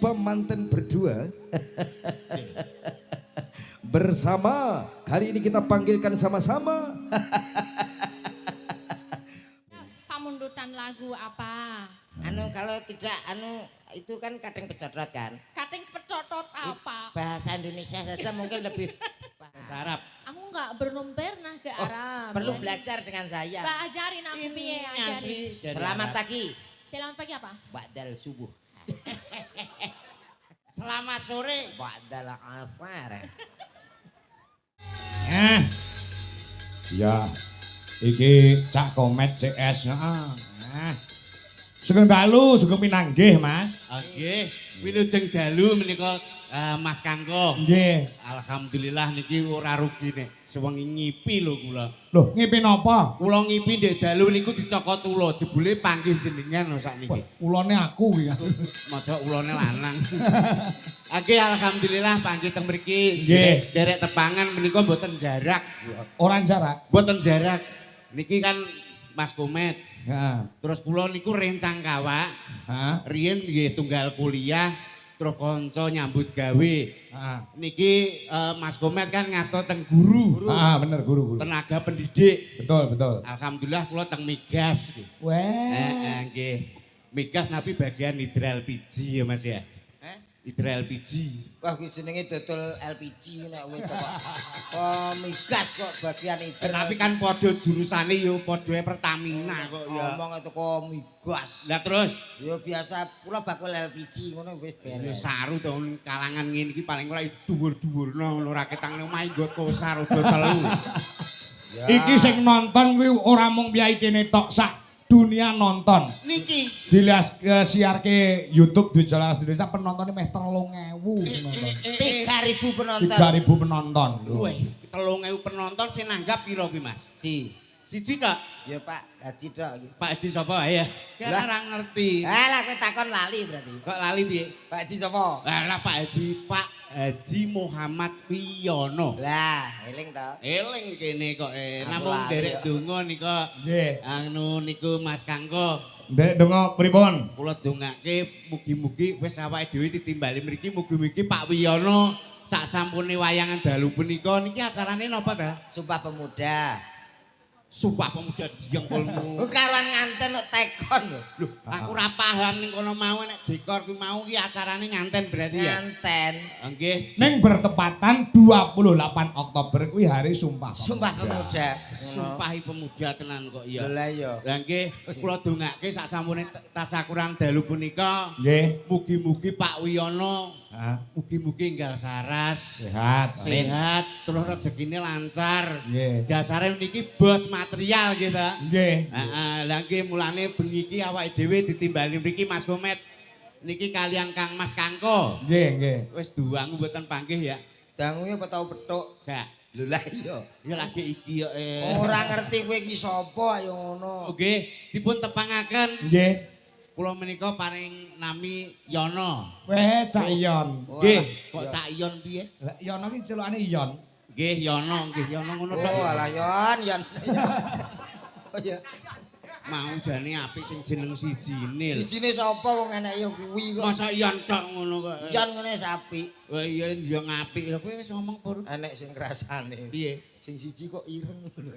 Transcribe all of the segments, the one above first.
Coba manten berdua bersama. Kali ini kita panggilkan sama-sama. Pamundutan lagu apa? Anu kalau tidak itu kan kadang pecodot kan. Kating pecotot apa? Bahasa Indonesia saja mungkin lebih Bahasa Arab. Aku nggak belum pernah ke Arab. perlu belajar dengan saya. Mbak ajarin aku piye ajarin. Selamat pagi. Selamat pagi apa? Ba'dal subuh. Selamat sore. Ba'dal asar. Ya, iki Cak Komet CS. Nah, sugeng dalu, sugeng pinanggih, Mas. Oke, wilujeng dalu menika Mas Kangko. Nggih. Alhamdulillah niki ora rugi nek sewengi ngipi lho kula. Loh, ngipi napa? Kula ngipi ndek dalu niku dicokot ula, jebule panggih jenengan lho sakniki. Ulone aku iki. Modok ulane lanang. Oke, alhamdulillah panggih teng mriki. Nggih. Derek tepangan menika mboten jarak. Ora jarak. Mboten jarak. Niki kan Mas Komet. Heeh. Terus kula niku rencang kawak. Hah? Riyen nggih tunggal kuliah, terus kanca nyambut gawe. Heeh. Niki Mas Komet kan ngasto teng guru. Ah, bener guru. Tenaga pendidik. Betul. Alhamdulillah kula teng Migas. Weh. Nggih. Migas napi bagian hidral LPG ya Mas ya. Hidral LPG. Wah kuwi jenenge dodol LPG nek wis kok. Oh, migas kok bagian itu. Tapi kan padha jurusane yo padha Pertamina kok ya. Ngomong itu kok migas. Lah terus Ya biasa kula bakul LPG ngono wis ya beres. saru to kalangan ngene iki paling ora dhuwur-dhuwurno ngono ora ketang nang omah nggo tosar uga telu. Iki sing nonton kuwi ora mung piyai kene tok, sak dunia nonton. Niki Dilihat siarke YouTube di Jalan Indonesia penontonnya meh 3.000 penonton. 3.000 penonton. 3.000 penonton. Weh, 3.000 penonton sing nanggap piro kuwi Mas? Siji kok. Ya Pak, Haji tok iki. Pak Haji sapa ya? Kan Lah. ora ngerti. Lah kowe takon lali berarti. Kok lali piye? Pak Haji sapa? Lah Pak Haji Muhammad Wiyono. Lah, eling to. Eling kene kok Aku namung lali derek kok. donga nika. Nggih. Anu niku Mas Kangko. Ndek donga pripun? Kula dongake mugi-mugi wis awake dhewe ditimbali mriki mugi-mugi Pak Wiyono sak sampune wayangan dalu punika niki acarane napa ta? Sumpah Pemuda. Sumpah Pemuda diengkulmu. Karuan nganten kok tekon lho. Loh, aku ora paham ning kono mau nek dekor kuwi mau ki acarane nganten berarti ya. Nganten. Nggih. Ning bertepatan 28 Oktober kuwi hari Sumpah Sumpah Pemuda. Sumpahi pemuda tenan kok ya. Lah iya. Lah nggih, kula dongake sak sampune tasakuran dalu punika Nggih. mugi-mugi Pak Wiyono Ah, mugi-mugi enggal saras, sehat. sehat, terus rezekine lancar. Nggih. Dasare niki bos material gitu. Nggih. Heeh, lah nggih mulane bengi iki awake dhewe ditimbali mriki Mas Komet. Niki kalian Kang Mas Kangko. Nggih. Wis duwangu mboten panggih ya. Dangunge apa tau petuk? Gak. Lho lah iya. Ya lagi iki yo. Ora ngerti kowe iki sapa ayo ngono. Oke, dipun tepangaken Nggih. kula menika paring nami Yono. Weh, Cak Iyon. Nggih, kok Cak Iyon piye? Lah Iyon iki celukane Iyon. Nggih, Yono ngono tok. Oh alah Yon. Oh iya. Mau jane apik sing jeneng sijine. Sijine sapa wong enek ya kuwi kok. Masa Yon tok ngono kok. Yon ngene sapi. Wah iya yo ngapik. Lha kowe wis ngomong pur. Enek sing ngrasane. Piye? Sing siji kok ireng ngono.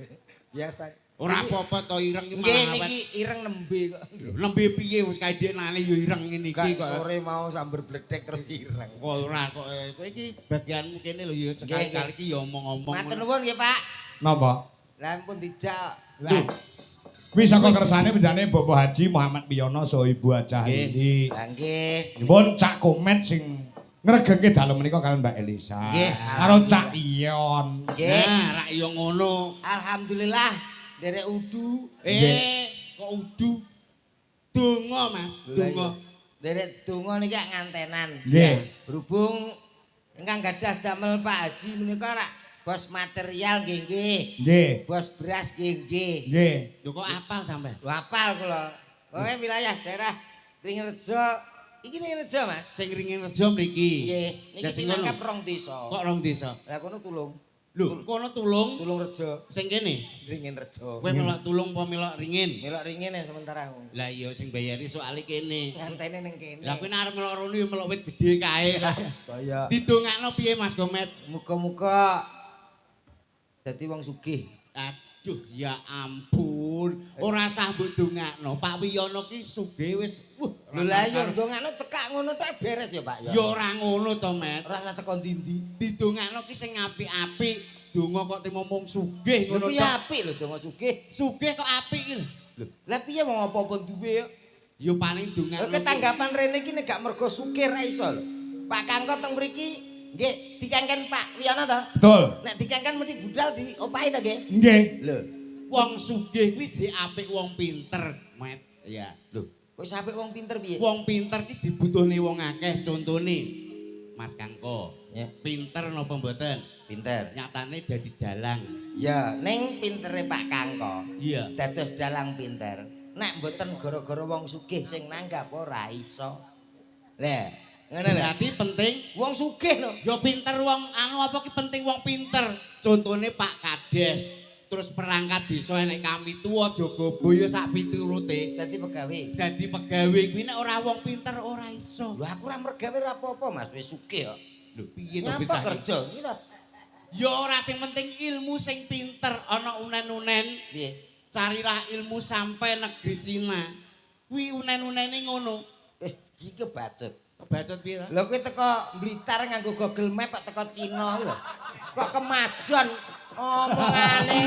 Biasa. Ora apa-apa to ireng iki Nggih malah awet. niki ireng nembe kok. Lembe piye wis kae deknane yo ireng ngene iki Kak kok. sore mau sambar bledek terus ireng. Kok ora kok kowe iki bagianmu kene lho ya sekali-kali iki ya omong-omong. Matur nuwun nggih Pak. Napa? Lah pun dijak. Lah. Kuwi saka kersane benjane Bapak Haji Muhammad Wiyono saha Ibu Aca ini. Lah nggih. Nyuwun Cak Komet sing ngregengke dalem menika kalian Mbak Elisa. Nggih. Karo Cak Iyon. Nggih. Nah, rak yo ngono. Alhamdulillah derek udu. Kok udu? Donga, Mas, donga. Derek donga niki ngantenan. Nggih. Berhubung ingkang gadah damel Pak Haji menika rak bos material nggih nggih. Nggih. Bos beras nggih nggih. Nggih. Lho kok apal sampean? Lho apal kula. Pokoke wilayah daerah Ringrejo. Iki Ringrejo, Mas. Sing ringin rejo mriki. Nggih. Niki Lah, sing tinangkap ngono. 2 desa. Kok rong desa? Lah kono tulung. Lho, kono tulung Tulung Rejo, sing kene. Ringin Rejo. Kowe melok tulung apa melok ringin? Melok ringin ya sementara aku. Lah iya sing bayari soalé kene. Ngantene ning kene. Lah kowe arep melok rono ya melok wit gedhe kae. Kaya Didongakno piye Mas Gomet? muga-muga dadi wong sugih. Aduh, ya ampun. Ora sah mbok dongakno. Pak Wiyono ki sugih wis. Lho lah ya ndongakno cekak ngono tok beres ya, Pak ya. Ya ora ngono to, Met. Ora usah teko ndi-ndi. Didongakno ki sing apik-apik. Donga kok ngomong sugih Lho ngono kuwi tok. apik lho donga sugih. Sugih kok apik iki lho. Lho, lah piye wong apa-apa duwe ya? Ya paling Lho dongakno. ketanggapan rene iki nek gak mergo sugih ra iso lho. Pak Kangko teng mriki nggih dikengken Pak Wiyono to? Betul. Nek dikengken mesti budal diopahi to nggih? Nggih. Lho, Wong sugih kuwi jek apik wong pinter, Met. Ya. lho, kok sampe wong pinter piye? Wong pinter ki dibutuhne wong akeh. Contone Mas Kangko. Ya, Pinter napa mboten? pinter. Nyatane dadi dalang. Ya, ning pintere Pak Kangko Iya. dados dalang pinter. Nek mboten gara-gara wong sugih sing nanggap ora iso. Lah, ngono lho. Berarti penting Wong sugih lho. ya pinter wong anu apa ki penting wong pinter. Contone Pak Kades. Terus perangkat desa enek kami tuwa jaga boyo sak piturute. Dadi pegawe. Dadi pegawai kuwi nek ora wong pinter ora iso. Lho aku ora mergawe ora apa-apa, Mas, wis sugih kok. Lho piye to Ngapa becah? kerja? Iki lho. Ya ora sing penting ilmu sing pinter ana unen-unen. Piye? Carilah ilmu sampai negeri Cina. Kuwi unen-unene ngono. Wis iki kebacut. Bacot piye to? Lho kowe teko Blitar nganggo Google Map kok teko Cina lho. Kok kemajuan omongane.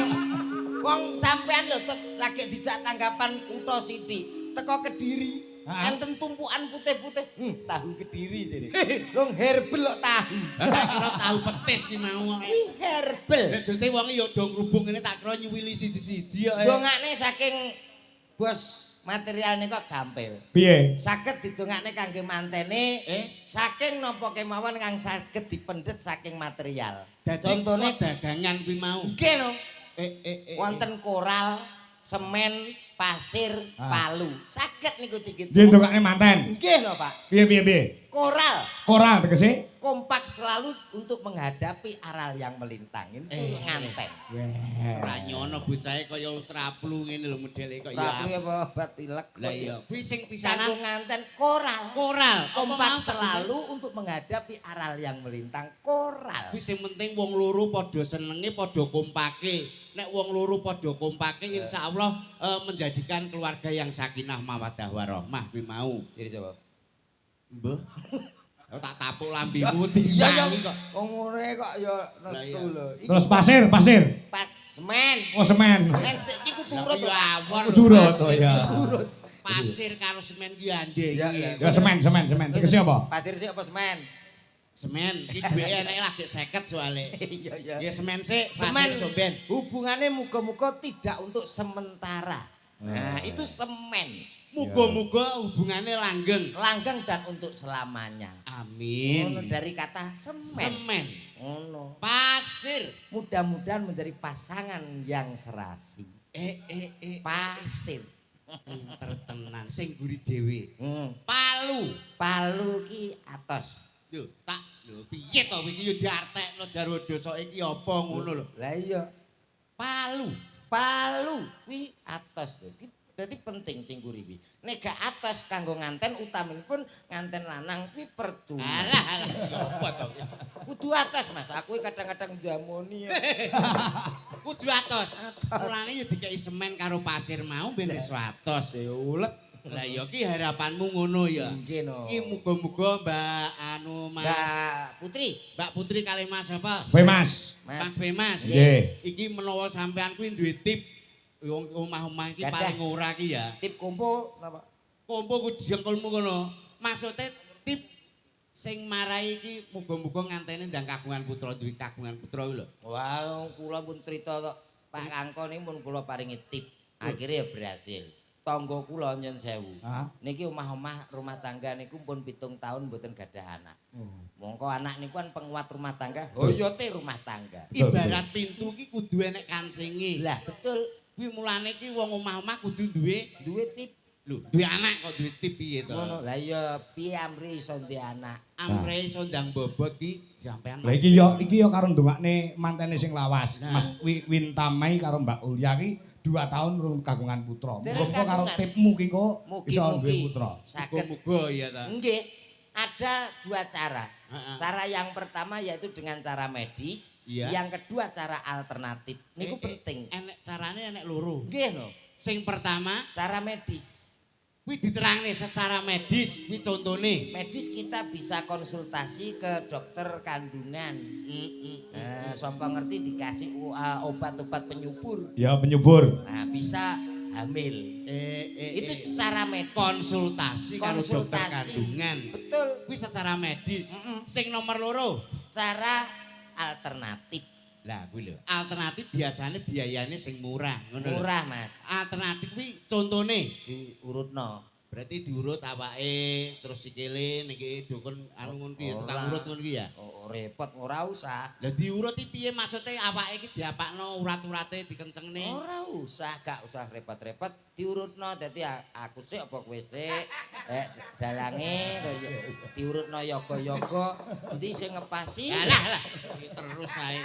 Wong sampean lho lagi dijak tanggapan kutha Siti, teko Kediri. Enten tumpukan putih-putih. Tahu Kediri jane. Wong herbal kok tahu. Tak kira tahu petis ki mau. Kuwi herbal. Lah jete wong ya do ngrubung ngene tak kira nyuwili siji-siji kok. Dongakne saking bos materialnya kok gampil. Piye? Saged didongakne kangge mantene saking napa kemawon kang saged dipendet saking material. Contone Contone dagangan kuwi mau. nggih lho. Wonten Wonten koral, semen, pasir, palu. Saged niku dikit. Nggih ndongakne manten. Nggih lho, Pak. Piye piye piye? Koral Koral tegese? kompak selalu untuk menghadapi aral yang melintang. Ini nganten. ora nyono bocahe kaya traplu ngene lho modele kok Rapi ya. apa obat pilek. Lah iya, kuwi sing Kanggo pisanan nganten koral. koral. Kompak selalu untuk menghadapi aral yang melintang. Koral. Kuwi sing penting wong loro padha senenge, padha kompake. Nek wong loro padha kompake insyaallah menjadikan keluarga yang sakinah mawaddah warahmah kuwi mau. Ciri sapa? Mbah. Tak tapuk lambimu Iya ya ditangi kok. wong ngono kok ya nesu lho. Terus pasir, pasir. Pak semen. Oh semen. Semen iki turut Ya awor lho, Durut oh pasir. ya. turut. Pasir karo semen ki andhe Ya, iki. Ya semen, semen, semen. Tegese apa? Pasir sik apa semen? Semen iki duweke enake lagi 50 soalé. Iya ya. Ya semen sik, Semen pasir somben. hubungannya muga-muga tidak untuk sementara. Nah, itu semen. Muga-muga hubungane langgeng. Langgeng dan untuk selamanya. Amin. Ngono dari kata semen. Semen. Ngono. Pasir. Mudah-mudahan menjadi pasangan yang serasi. Pasir. Pinter tenan sing guri dhewe. Palu. Palu ki atos. Lho, piye to iki yo diartekno jaro dosa iki apa ngono lho. Lah iya. Palu. Palu kuwi atos lho. Dadi penting sing guriwi. Nek gak atos kanggo nganten utaminipun nganten lanang kuwi percuma. Alah, apa to? Kudu atos Mas, aku kadang-kadang jamoni ya. Kudu atos. Mulane yo dikeki semen karo pasir mau ben wis atos. Ya ulet. Lah ya ki harapanmu ngono ya. Nggih no. Iki muga-muga Mbak anu Mas Mbak Putri kali Mas apa? Femas. Mas Femas. Nggih. Iki menawa sampean kuwi duwe tip wong omah-omah iki paling ora ki ya. Tip kompo napa? Kompo ku dijengkelmu kono. Maksude tip sing marai iki muga-muga ngantene ndang kagungan putra duwe kagungan putra lho. Wah, kula pun cerita tok. Pak Kangko niku pun kula paringi tip. Akhirnya berhasil. Tangga kula nyen sewu. Niki omah-omah rumah tangga niku pun 7 tahun mboten gadah anak. Mongko anak niku kan penguat rumah tangga, hoyote rumah tangga. Ibarat pintu ki kudu enek kancinge. Lah betul, Kuwi mulane ki wong omah-omah kudu duwe duwe tip. Lho, duwe anak kok duwe tip piye to? Ngono. Lah iya piye Amri iso ndek anak? Amre iso ndang bobot ki sampean. Lah iki yo karo ndongakne mantene sing lawas. Nah. Mas Wintamai karo Mbak Ulya ki 2 tahun urung kagungan putra. Dereng Muga karo kagungan. tipmu ki kok iso duwe Mugi-mugi putra. saged. Muga-muga ya ta. Nggih, ada 2 cara. Heeh. Cara yang pertama yaitu dengan cara medis, Iya. yang kedua cara alternatif. Niku penting. Enek carane enek loro. Nggih no, Sing pertama cara medis. kuwi diterangne secara medis kuwi contone. Medis kita bisa konsultasi ke dokter kandungan. Sampai ngerti dikasih obat-obat penyubur. Ya penyubur. Nah, bisa hamil. Itu Itu secara medis. konsultasi karo dokter Konsultasi. kandungan. Betul. Kuwi secara medis. Mm-mm. Sing nomor loro. Secara alternatif. Lah kuwi lho, alternatif biasanya biayane sing murah, ngono lho. Murah, Mas. Alternatif kuwi contone Diurutno. berarti diurut awake terus sikile niki dukun anu ngono ki tukang Ora. urut ngono ki ya. Oh, repot ora usah. Lah diurut iki piye maksude awake iki diapakno urat-urate dikencengne? Ora usah, gak usah repot-repot, diurutno dadi aku sik apa kowe sik. Dalange diurutno yoga-yoga, endi sing ngepasi? Alah iki terus ae.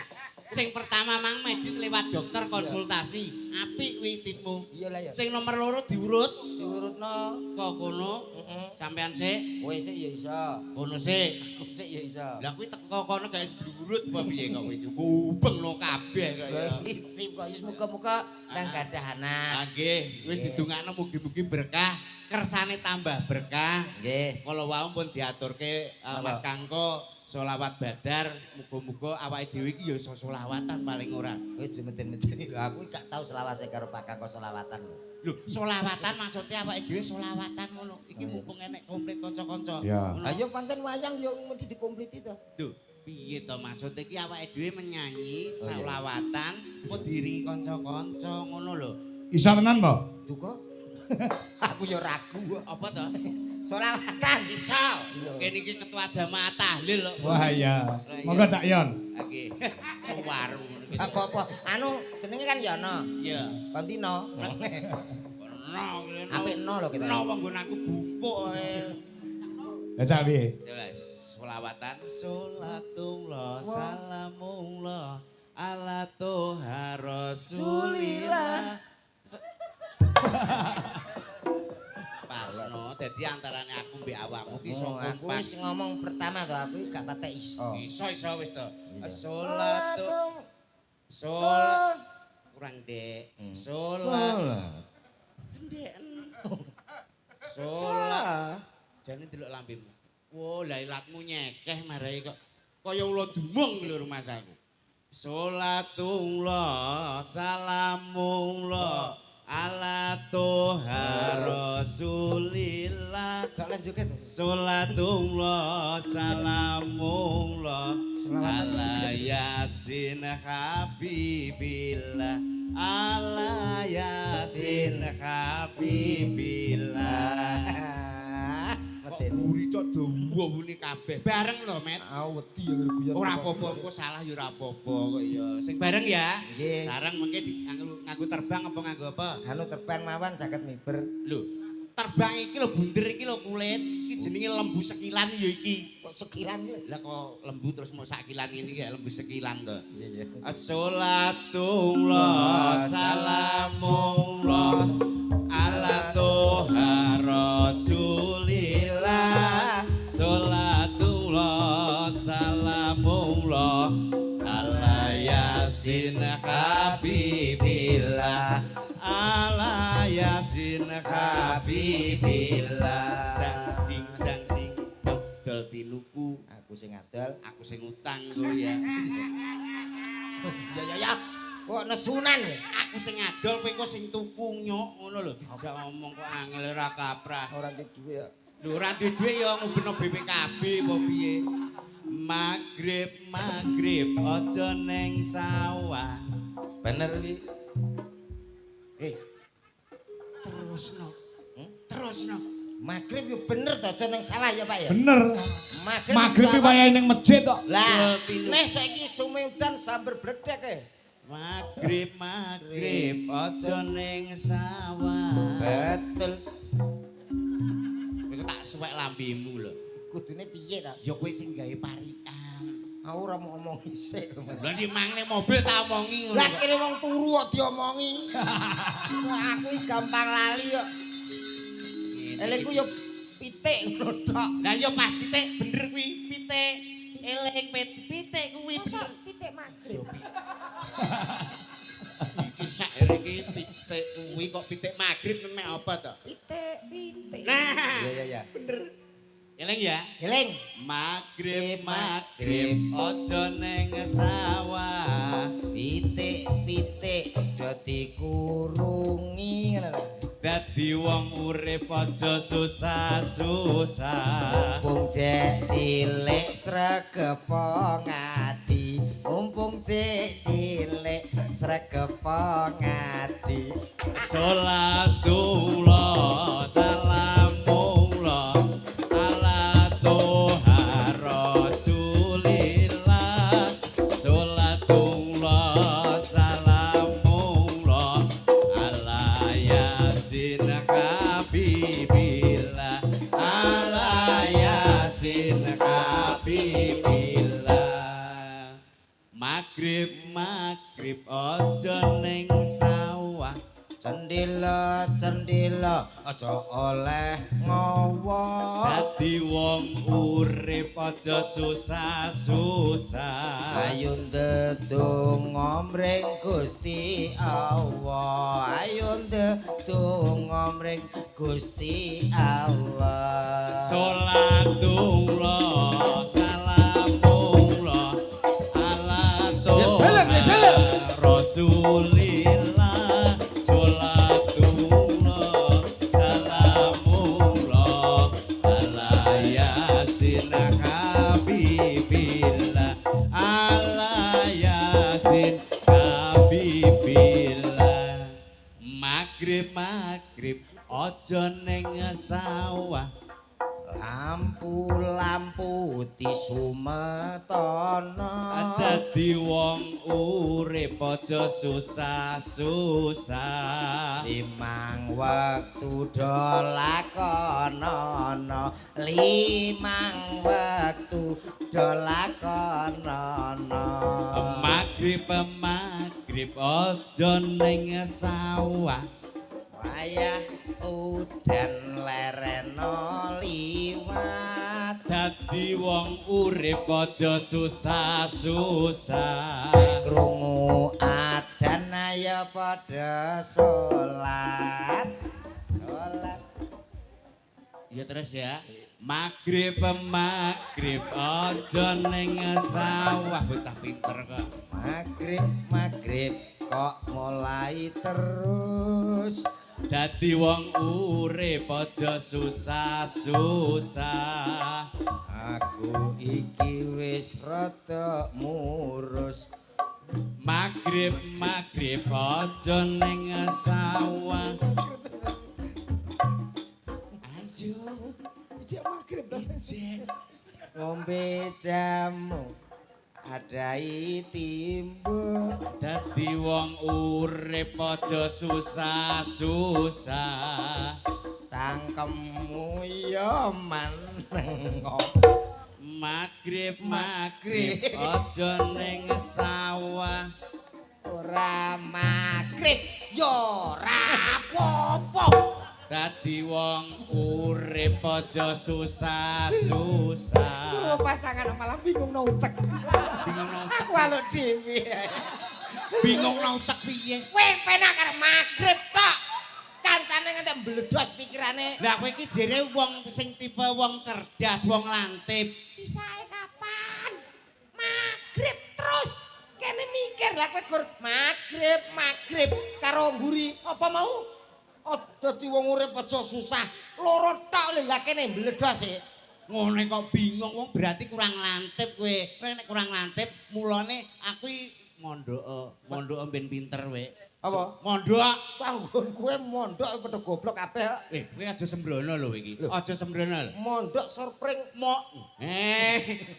Sing pertama mang medis lewat dokter konsultasi. Apik kuwi tipmu. Iya lah ya. Sing nomor loro diurut Diurutno. kok kono Heeh. sampean sik, Kowe sik ya iso. kono sik. Aku sik ya iso. Lah kuwi teko kono gak diurut apa piye kok kowe iki? Kubeng no kabeh kok ya. Tip kok wis muga-muga nang gadah anak. Nggih, wis Nggih. didongakno mugi-mugi berkah, kersane tambah berkah. Nggih. Kala wau pun diaturke Mas Kangko sholawat badar, muga-muga awake dhewe iki ya iso sholawatan paling ora. Kowe aja meten-meten. Aku gak tau selawase karo Pak Kangko selawatan. Lho, sholawatan maksudnya awake dhewe sholawatan ngono. Iki mumpung enek komplit kanca-kanca. Ya. Ngono. Ayo pancen wayang yo mesti dikompliti to. Duh, piye to maksudnya iki awake dhewe menyanyi Oh, iya. sholawatan kok diringi kanca-kanca ngono lho. Iso tenan, Mbok? Duka. Aku yo ragu. Apa to? Selawatan Iso. Kene iki ketua jamaah tahlil kok. Wah iya. Monggo Cak Yon. Oke. Suwaru ngono iki. Apa-apa. Anu jenenge kan Yono. Iya. Kontino. Ono ngene. Apik no lho kita. Ono wong nggon aku bupuk ae. Lah Cak piye? Ya sholawatan sholatullah salamullah ala toha rasulillah. Pas no, dadi antarane aku mbek awakmu ki Oh, saka aku wis ngomong pertama to, aku gak patek iso. iso wis to. Iya. Sholatu Sol. shol kurang dek. Hmm. Sholat gendeken. Sholat jane delok lambemu. Wo, lah ilatmu nyekeh marai kok. Kaya ula dumung lho rumah aku. Sholatullah salamullah ala toha rasulillah. Gak lanjutin. Sholatullah salamullah Selawatan ala yasin habibillah ala yasin habibillah. Kok buri cok dawa-wune kabeh bareng lho Met. Wedi ya guyon. Ora apa-apa engko salah ya ora apa-apa kok ya. Sing bareng ya. Nggih. Sareng mengke nganggo terbang apa nganggo apa? Anu terbang mawon saged miber. Lho, terbang iki lho bunder iki lho kulit. Iki jenenge lembu sekilan ya iki. Kok sekilan lho. Lah kok lembu terus mau sakilan ini kayak lembu sekilan to. Iya iya. Assalatullah salamullah ala toha rasulillah. Salatullah salamullah ala yasin habibillah ala yasin habibillah. Ding dang ding dol tinuku. Aku sing ngadol. Aku sing utang go ya. Ya. Kok nesunan ya? Aku sing ngadol kowe kok sing tuku nyok ngono lho. Bisa ngomong kok angel ora kaprah. Ora di duwe ya. Lho ora duwe dhuwit ya ngubeno BPKB apa piye. Magrib aja neng sawah. Bener iki. Terusno. Terusno. Magrib yo bener to aja ning sawah ya Pak ya. Bener. Magrib sawah. wayahe ning masjid kok. Lah, Pilu. nek saiki sume udan sambar bledek e. Magrib aja ning sawah. Betul. Kowe tak suwek lambemu lho. Kudune piye ta? Ya kowe sing gawe parikan. Aku ora mau ngomong isik. Lah di mangne mobil tak omongi ngono. Lah kene wong turu kok diomongi. Aku iki gampang lali kok. Elengku yo pitik ngono tok. Lah ya pas pitik bener kuwi, pitik. Eling pitik kuwi bener. Pitik magrib. Iki sak iki pitik kuwi kok pitik magrib mek apa to? Pitik. Nah, Iya. eling ya. Eling. Magrib aja ning sawah. Pitik dadi kurungi ngono lho. Dadi wong urip aja susah-susah. Mumpung cek cilik sregepo ngaji. Mumpung cek cilik sregepo ngaji. Sholatullah salamullah ala Tuhan Rasulillah. Sholatullah salamullah ala Yasin Habibillah. Ala Yasin Habibillah. Magrib aja ning sawah. Cendila aja oleh ngowo. Dadi wong urip aja susah-susah. Ayo ndedonga mring Gusti Allah. Ayo ndedonga mring Gusti Allah. Sholatullah salamullah ala Ya salam, ya salam. Rasulillah. Sholatullah salamullah ala Yasin Habibillah. Ala Yasin Habibillah. Magrib aja ning sawah. Lampu disumetana. Dadi wong urip aja susah-susah. Limang wektu dolakonono. Limang wektu dolakonono. Magrib aja ning sawah. Wayah udan lereno liwat. Dadi wong urip aja susah-susah. Krungu adzan ayo padha salat. Ya terus ya. Magrib aja ning sawah. Bocah pinter kok. Magrib kok mulai terus. Dadi wong urip aja susah-susah. Aku iki wis rada murus. Magrib aja ning sawah. Ayo, Ijek magrib ijek. ngombe jamu adai timbul. Dadi wong urip aja susah-susah. Cangkemmu ya manengo. Magrib aja ning sawah. Ora magrib ya ora apa-apa. Dadi wong urip aja susah-susah. Pasangan malah bingung no utek. Bingung nang utek. Aku aluk dhewe. Bingung nang utek piye? Kowe penak karo magrib tok. Kancane ngantek mbledos pikirane. Lah kowe iki jere wong sing tipe wong cerdas, wong lantip. Bisae kapan? Magrib terus kene mikir lah kowe gur magrib karo mburi apa mau? Oh dadi wong urip aja susah. Loro tok lho lah kene mbledos e. Ngene kok bingung wong berarti kurang lantip kowe. Kowe nek kurang lantip mulane aku mondok ben pinter kowe. Apa? Mondok. Canggon kowe mondok padha goblok kabeh. Kowe aja sembrono lho iki. Aja sembrono lho. Mondok surpring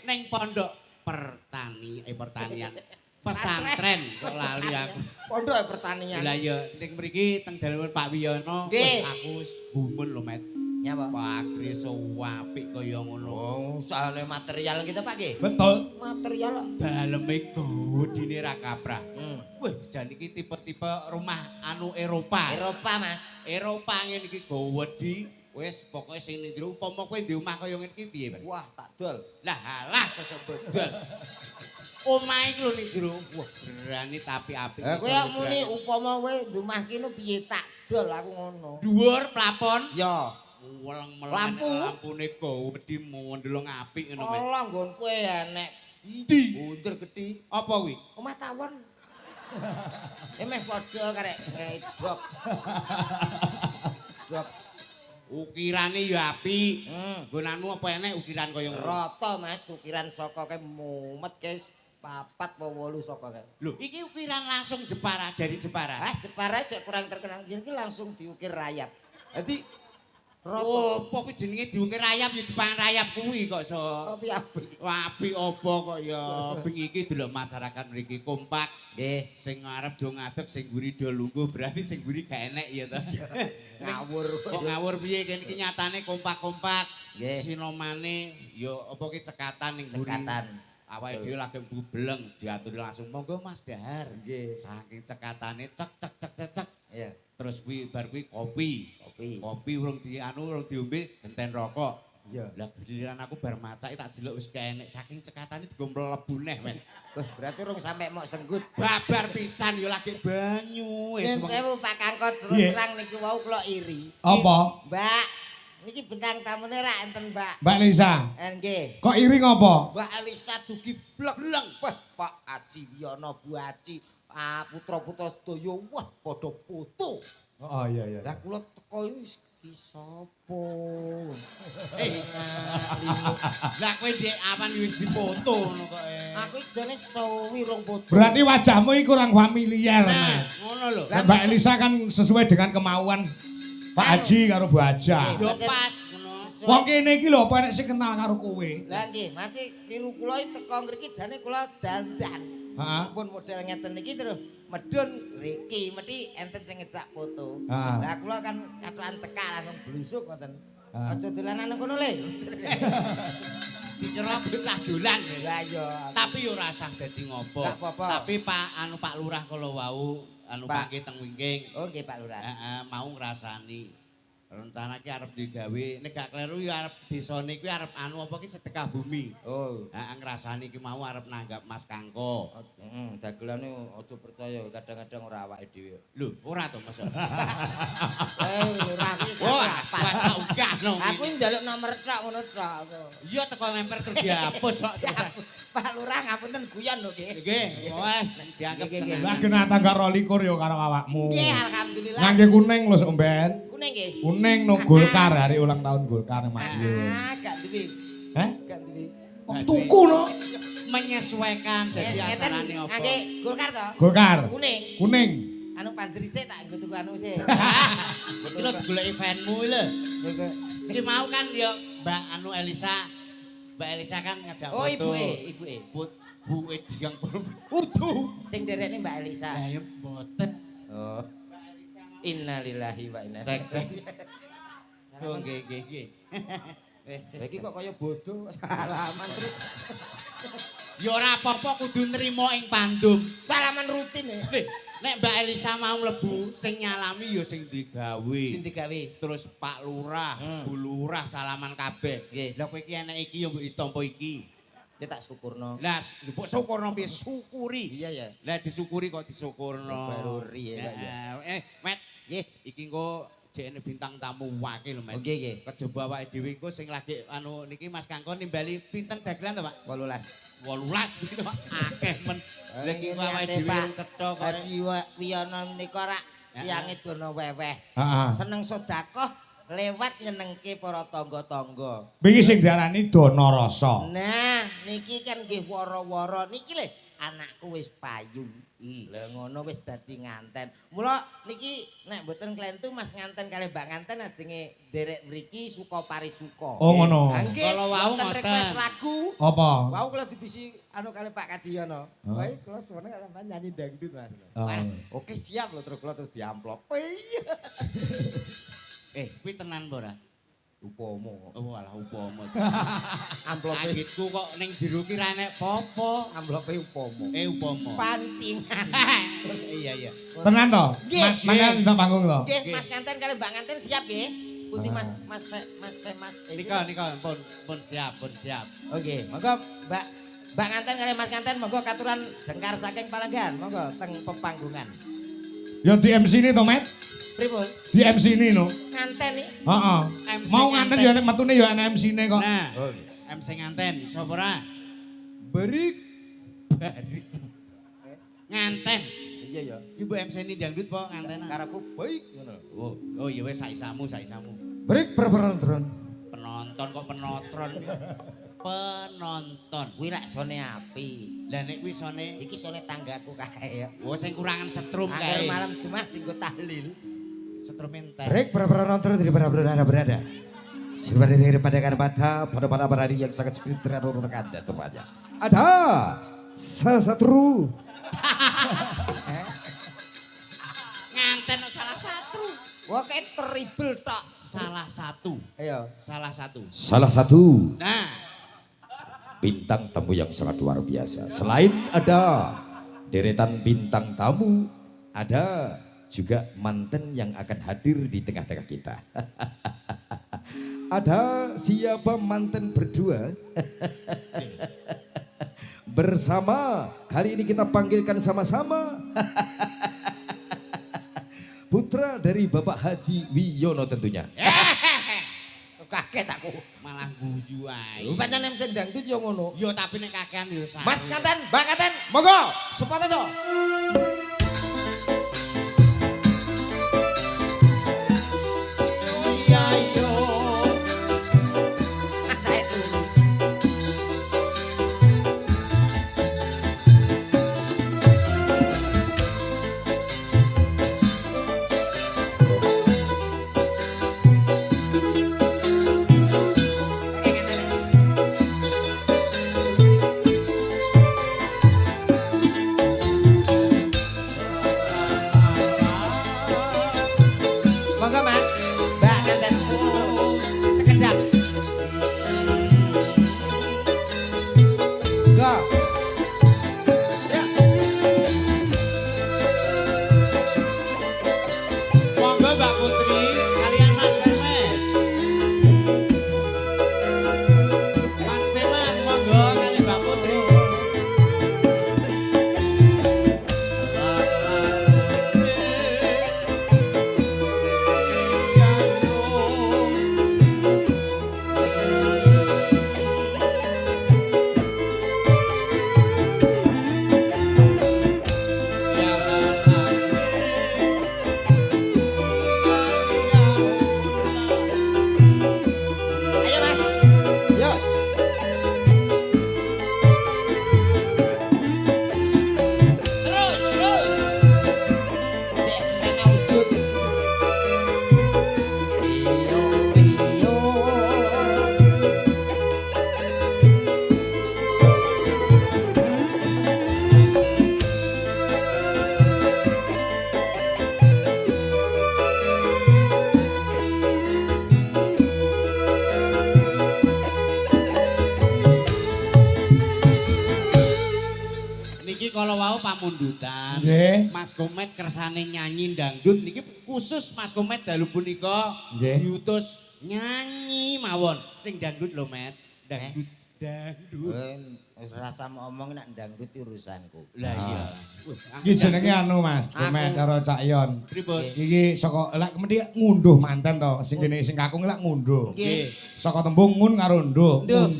Ning pondok pertanian. Pesantren kok lali aku. Pondok pertanian. Lah ya ning mriki teng dalem Pak Wiyono Nggih. aku wis gumun lho, Met. Nyapa? Pagri apik kaya ngono. Oh, soalnya material kita Pak nggih. Betul. Material. Daleme gedine ra kaprah. Hmm. Wih, jan iki tipe-tipe rumah anu Eropa. Eropa, Mas. Eropa ngene iki gawedi. Wis pokoke sing ning jero upama kowe ndek omah kaya ngene iki piye, Pak? Wah, tak dol. Lah halah kesebut dol. Omah iki lho ning jero. Wah, berani tapi apik. Lah kowe muni upama kowe ndek omah kene piye tak dol aku ngono. Dhuwur plafon. Ya. Weleng-meleng Lampu? lampune gawedi mondelong apik ngono, Met. Tolong nggonku enek. Endi? Bunder gedhi. Apa kuwi? Omah tawon. Emeh padha karek drop. Drop. Ukirane ya apik. Hmm. Nggonanmu apa enek ukiran kaya ngono? Rata Mas, ukiran saka ke mumet ke 4 apa 8 saka ke. Lho, iki ukiran langsung Jepara dari Jepara. Ah, Jepara aja kurang terkenal. Iki langsung diukir rayap. Dadi rata. Oh, apa kuwi jenenge diukir rayap ya dipangan rayap kuwi kok iso. Tapi apik. Apik apa kok ya bengi iki delok masyarakat mriki kompak. Nggih. Sing ngarep do ngadeg, sing mburi do lungguh, berarti sing mburi gak enek ya to. Ngawur. Kok ngawur piye kene iki nyatane kompak-kompak. Nggih. Sinomane ya apa ki cekatan ning mburi. Cekatan. Awake dhewe lagi bubleng diaturi langsung monggo Mas Dahar. Nggih. Saking cekatane cek cek cek cek cek. Iya. Terus kuwi bar kuwi kopi. Kopi. Kopi urung urung diombe genten rokok. Iya. Lah giliran aku bar macake tak delok wis keenek saking cekatane digo mlebu neh men. Wah, berarti rung sampe mok senggut. Babar pisan yo lagi banyu. Yen sewu Pak Kangkot terus Iya. terang niku wau kula iri. Apa? Mbak, niki bintang tamune ra enten, Mbak. Mbak Lisa, Nggih. kok iri ngopo? Mbak Elisa dugi bleng. Wah, Pak Aji Wiyono, Bu Aji, putra-putra sedaya wah padha foto. Oh iya iya. Lah kula teko iki sapa? Lah kowe ndek awan wis dipoto ngono kok. Aku jane sewi rong foto. Berarti wajahmu iki kurang familiar. Nah, Mas. ngono lho. Lah, Mbak Elisa kan sesuai dengan kemauan Pak Haji karo Bu Haja. Nggih. Yo pas ngono. Wong kene iki lho apa enek sing kenal karo kowe? Lah nggih, mati niru kula iki teko ngriki jane kula dandan. Heeh. Pun model ngeten niki terus medun Riki, mesti enten sing ngejak foto. Ah. Lah kula kan katokan cekak langsung blusuk ngoten. Ah. Aja dolanan kono le. Dikira bocah dolan. Lah iya. Tapi yo ora usah dadi ngopo. Gak apa-apa. Tapi Pak Lurah kala wau Pak. pangke teng wingking. Oh nggih Pak Lurah. Heeh, mau ngrasani. Rencana ki arep digawe, nek gak kleru ya arep desane kuwi arep apa ki sedekah bumi. Oh. Heeh, ngrasani ki mau arep nanggap Mas Kangko. Heeh, dagelane aja percaya kadang-kadang ora awake dhewe. Lho, ora to Mas. Lurah iki Oh, apa? tak ugah no. Aku njaluk nomor tok ngono tok. Iya teko memper terus dihapus kok. Pak Lurah ngapunten guyon lho nggih. Nggih, wes dianggap Nggih, nggih. Lah kena tangga 22 yo karo awakmu. Nggih, alhamdulillah. Ngangge kuning lho sampean. Kuning nggih. Kuning no Golkar hari ulang tahun Golkar Madiun. Ah, gak duwe. Heh? Gak duwe. Kok tuku no? Menyesuaikan dadi Ngeten acarane apa. ngangge Golkar to? Golkar. Kuning. Kuning. Anu panjeri sik tak nggo tuku anu sik. Terus golek eventmu lho. Iki mau kan ya Mbak Elisa. Mbak Elisa kan ngajak Oh, foto. ibuke. Buke diang utuh. Sing derekne Mbak Elisa. Lah ya mboten. Oh. Innalillahi wa inna Cek, ilaihi cek. raji'un. Oh nggih nggih nggih. Lah iki kok kaya bodoh salaman terus. Ya ora apa-apa kudu nrimo ing pandum. Salaman rutin ya. Nek Mbak Elisa mau mlebu sing nyalami ya sing digawe. Sing digawe. Terus Pak Lurah, Bu Lurah salaman kabeh. Nggih. Lah kowe iki enek iki ya mbok ditampa iki. Ya tak syukurno. Lah mbok syukurno piye syukuri. Iya ya. Lah disyukuri kok disyukurno. Baruri ya, Pak, ya. Met, Nggih. iki engko jekne bintang tamu wakil lho, Met. Nggih nggih. Kejaba awake dhewe engko sing lagi anu niki Mas Kangko nimbali pinten dagelan to, Pak? 18. 18 begitu, Pak. Akeh men. Lah iki engko awake dhewe cetha kok. Haji Wiyono nika rak tiyange dono weweh. Heeh. Seneng sedekah lewat nyenengke para tangga-tangga. Wingi sing diarani dana rasa. Nah, niki kan nggih wara-wara. Niki lho anakku wis payu. Lha ngono wis dadi nganten. Mula niki nek mboten klentu Mas nganten kalih Mbak nganten ajenge nderek mriki suka parisuka. Oh ngono. Nggih, Kalau wau wonten ngoten. request lagu. Apa? Wau kula dibisi anu kalih Pak Kadiono. Oh. Wae kula seneng sampean nyanyi dangdut Mas. Oh. Wah, oke siap lho terus kula terus diamplop. Iya. Kuwi tenan apa ora? Upomo. Oh alah upama. Amplope Kagetku kok ning jero ki ra enek popo. amplope upomo. Upama. Pancingan. Iya. Tenan to? Nggih. Mangga di panggung to. Nggih, Mas Nganten kali Mbak Nganten siap nggih. Putih Mas. Nika pun siap. Oke, monggo Mbak Nganten kali Mas Nganten monggo katuran dengkar saking Palenggan. Monggo teng pepanggungan. Ya di MC ini to, Met. Pripun? Di MC ini no. Nganten nih. Heeh. MC Mau nganten ya nek metune ya ana MC ne kok. Nah, MC nganten sapa ora? Berik. Nganten. Iya ya. Ibu MC ini dangdut po nganten. Karepku baik ngono. Oh iya wis saisamu. Berik berperan. Penonton kok penotron. Penonton. Kuwi lak sone api. Lah nek kuwi sone Iki sone tanggaku kae ya. oh sing kurangan setrum Angger kae. malam Jumat tinggo tahlil. Setrum entek. Berik berperan dari berada. Seperti daripada kata pada hari yang sangat spiritual untuk Anda semuanya. Ada salah satu Nganten salah satu. Wah kayak terrible tok. Ayo. salah satu Nah, bintang tamu yang sangat luar biasa. Selain ada deretan bintang tamu, ada juga manten yang akan hadir di tengah-tengah kita. Ada siapa manten berdua? Bersama, kali ini kita panggilkan sama-sama. Putra dari Bapak Haji Wiyono tentunya. Kaget aku. malah guyu ae. Pancen nek sendang itu yo ngono. Yo tapi nek kakean yo sae. Mas Kanten, Mbak Kanten, monggo sepatu to. iya yo. Monggo Mas, Mbak Kanten. Sekedap. Go. Ya. Monggo Mbak Putri kalian Mas Pemes. Mas Pemes monggo kali Mbak Putri. Ayo Mas. Ya, Terus. Sik entene udut. Rio. Niki kalau wau pamundutan. Nggih. Mas Komet kersane nyanyi dangdut niki khusus Mas Komet dalu punika Nggih. diutus nyanyi mawon sing dangdut lho Met. Dangdut. Wis rasa ngomong nek dangdut urusanku. Lah iya. Iki jenenge anu Mas, Komet karo Cak Yon. Pripun? Iki saka lek mendhi ngunduh manten to, sing kene sing kakung lek ngunduh. Nggih. Saka tembung ngun karo nduh, Nduh.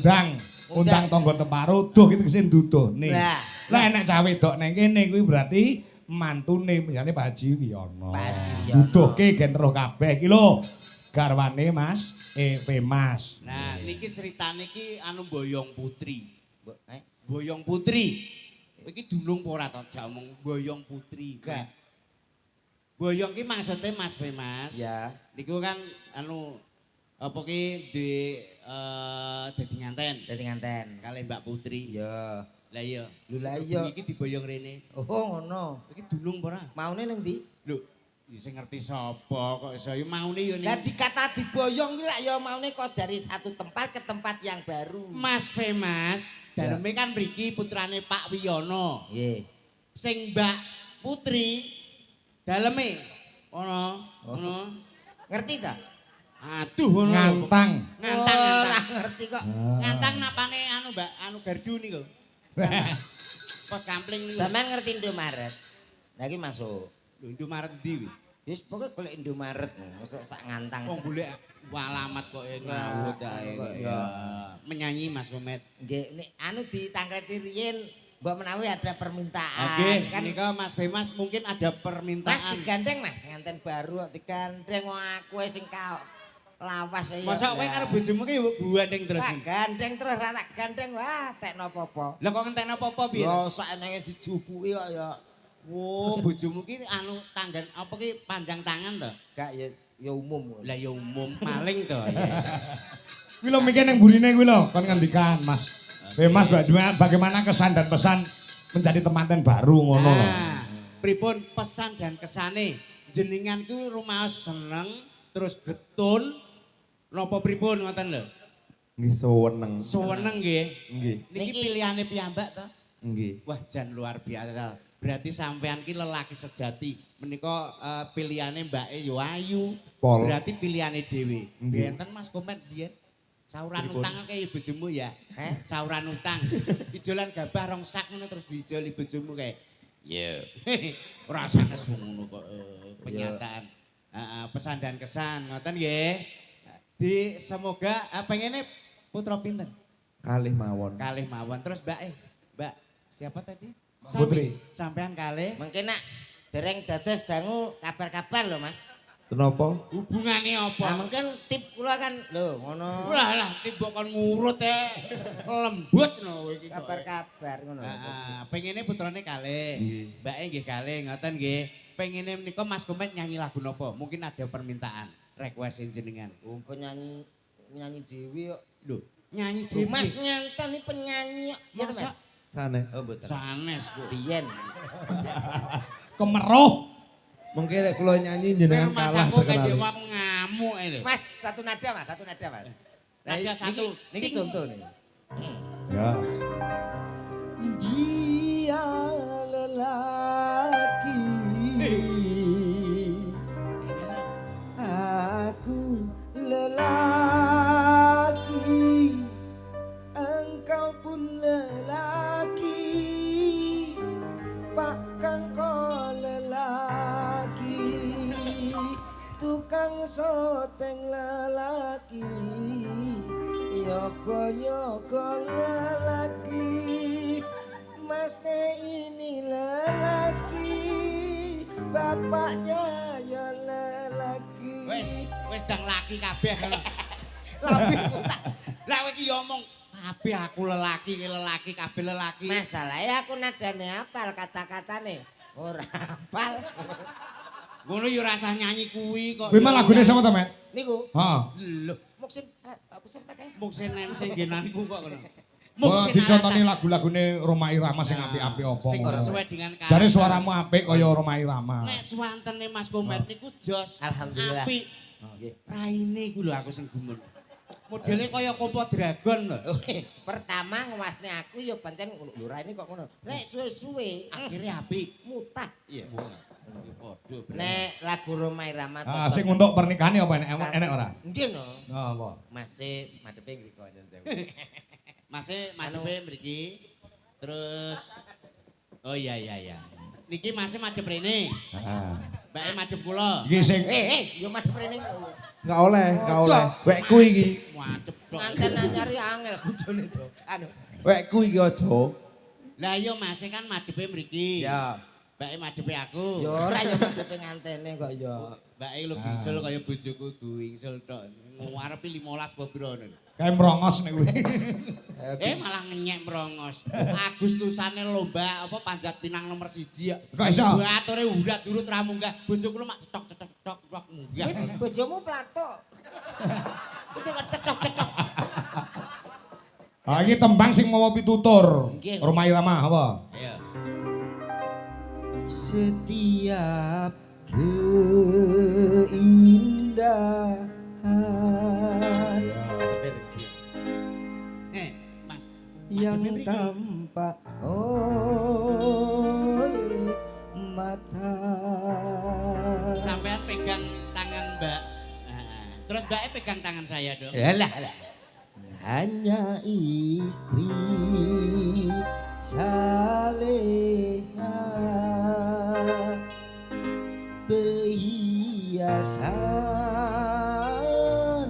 undang tangga temparo, duh iki tegese nduduhne. Lah. Lah enek cah wedok nang kene kuwi berarti mantune misale Pak Haji Wiyono. Pak Haji Wiyono. Duduhke gen roh kabeh iki lho. Garwane Mas Mas. Nah, niki ceritane iki anu Boyong Putri. Mbok, Boyong Putri. iki dunung apa ora to jak omong boyong putri. Gak. Boyong ki maksudnya Mas Mas. Ya. Niku kan anu apa ki di dadi nganten Dadi nganten. kalih Mbak Putri. Ya. Lah iya. Lho lah iya. Iki diboyong rene. Oh ngono. Iki dunung apa ora? Maune ning ndi? Lho, sing ngerti sapa kok iso ya maune ya ning Lah dikata diboyong ki lak ya maune kok dari satu tempat ke tempat yang baru. Mas Mas. Daleme kan mriki putrane Pak Wiyono. Nggih. Sing Mbak Putri daleme ono ngono. Ngerti ta? Aduh ngono. Ngantang. Ngantang Ora ngantang. ngerti kok. Ngantang napane anu Mbak, anu gardu niku. Pos kampling niku. Sampeyan ngerti Indomaret? Lah iki masuk. Lho Indomaret ndi wi? Wis pokoke golek Indomaret masuk sak ngantang. Wong golek alamat kok ngawut ae kok ya. Menyanyi Mas Komet. Nggih, nek anu ditangkleti riyen mbok menawi ada permintaan. Oke, kan nika Mas Bemas mungkin ada Mas permintaan. digandeng Mas, nganten baru kok digandeng wong aku sing lawas ya. Masa kowe karo bojomu ki gandeng terus. Tak gandeng terus ra tak gandeng wah tekno apa-apa. Lah kok ngentekno apa-apa piye? Yo sak enenge dijupuki kok ya. Oh, bojomu ki anu tanggan apa ki panjang tangan to? Gak ya umum. Lah ya umum maling to. Kuwi lho mikir ning burine kuwi lho kon ngendikan Mas. Mas bagaimana kesan dan pesan menjadi temanten baru ngono lho. Nah, pripun pesan dan kesane jenengan ku rumaos seneng terus getun napa pripun ngoten lho. Nggih seneng. Seneng nggih. Nggih. Niki pilihane piyambak to? Nggih. Wah jan luar biasa. Berarti sampean ki lelaki sejati. Menika pilihane mbake yo ayu. Pol. Berarti pilihane dhewe. Nggih. Ngenten Mas Komet biyen. Sauran Pripun? utang kaya bojomu ya. Sauran utang. Ijolan gabah rong sak ngono terus diijoli bojomu kae. Iya. Ora sanes ngono kok penyataan. Pesan dan kesan ngoten nggih. Di semoga pengene putra pinten? Kalih mawon. Kalih mawon. Terus Mbak siapa tadi? Putri. Sampean kalih. Mungkin nak dereng dados dangu kabar-kabar lho Mas. Kenapa? Hubungane Nah, apa? mungkin tip kula kan lho ngono. Lah tiba kon ngurut lembut no kowe iki. kok. Kabar-kabar ngono. Pengene putrane kalih. Nggih. Mbake nggih kalih ngoten nggih. Pengene menika Mas Komet nyanyi lagu napa? Mungkin ada permintaan request jenengan. Oh, penyanyi dewi kok. Lho, nyanyi Oh, dhewe. Mas nyanten iki penyanyi kok. Iya, Masa? Mas. Sana. Oh, mboten. Sanes kok. Biyen. Kemeruh. Mungkin nek kula nyanyi Pero jenengan Mas kalah aku kan terkenal. dewa ngamuk lho. Mas, satu nada Mas, satu nada Mas. Nada satu. Niki Ting. contoh nih. Ya. Dia lelaki. Aku lelaki. Engkau pun lelaki. Pak Kang kau lelaki. Tukang soteng lelaki. Yoko lelaki. Mas ini lelaki. Bapaknya ya lelaki. Wis ndang laki kabeh. Lapis Lah kowe iki yo omong kabeh aku lelaki kabeh lelaki. masalahnya aku nadane hafal kata-katane. Ora hafal. Ngono yo rasah nyanyi kuwi kok. Kuwi mah lagune sapa to, Met? Niku Heeh. Lho, muksin apa sih pakai? muksin sing genanku kok ngono. Oh, dicontoni lagu-lagune Roma Irama sing apik-apik apa Sing ngono. sesuai dengan karakter. Jare suaramu apik kaya Roma Irama. Nek suwantene Mas Komet niku jos. Alhamdulillah. Apik. Nggih. Raine ku lho aku sing gumun. Modele kaya Kopo Dragon lho. Pertama nguasne aku ya pancen lho ini kok ngono. Nek suwe-suwe Akhirnya apik. mutah. Iya. Padha. Nek lagu Roma Irama Ah, sing untuk pernikahan apa enek ora? Nggih no. Oh, apa? Masih madepe ngriko aja sewu. Masih madepe mriki. Terus oh iya. Niki masih madhep rene. Heeh. Mbake madhep kula. Iki sing Yo madhep rene. Enggak oleh, enggak Ojo. oleh. Wekku iki. Madhep tok. Nganten nyari angel kudune to. Anu. Wekku iki aja. Lah iya masih kan madhepe mriki. Ya. Mbake madhepe aku. Yo ora yo madepe ngantene kok yo. Mbake lho bingsul kaya bojoku bingsul tok. Ngarepi 15 apa pira ngono. Kayak merongos nek kuwi. Malah ngenyek merongos. Agustusane lomba apa panjat pinang nomor 1 ya. Kok iso? Bature urat urut ra munggah. Bojoku lu mak cetok munggah. Bojomu platok. Itu cetok-cetok. Ah iki tembang sing mawa pitutur. Nggih. Roma Irama apa? Ayo. Setiap keindahan Mas. yang tampak oleh mata. Sampean pegang tangan Mbak. Terus Mbaknya pegang tangan saya dong. Alah. Hanya istri saleha perhiasan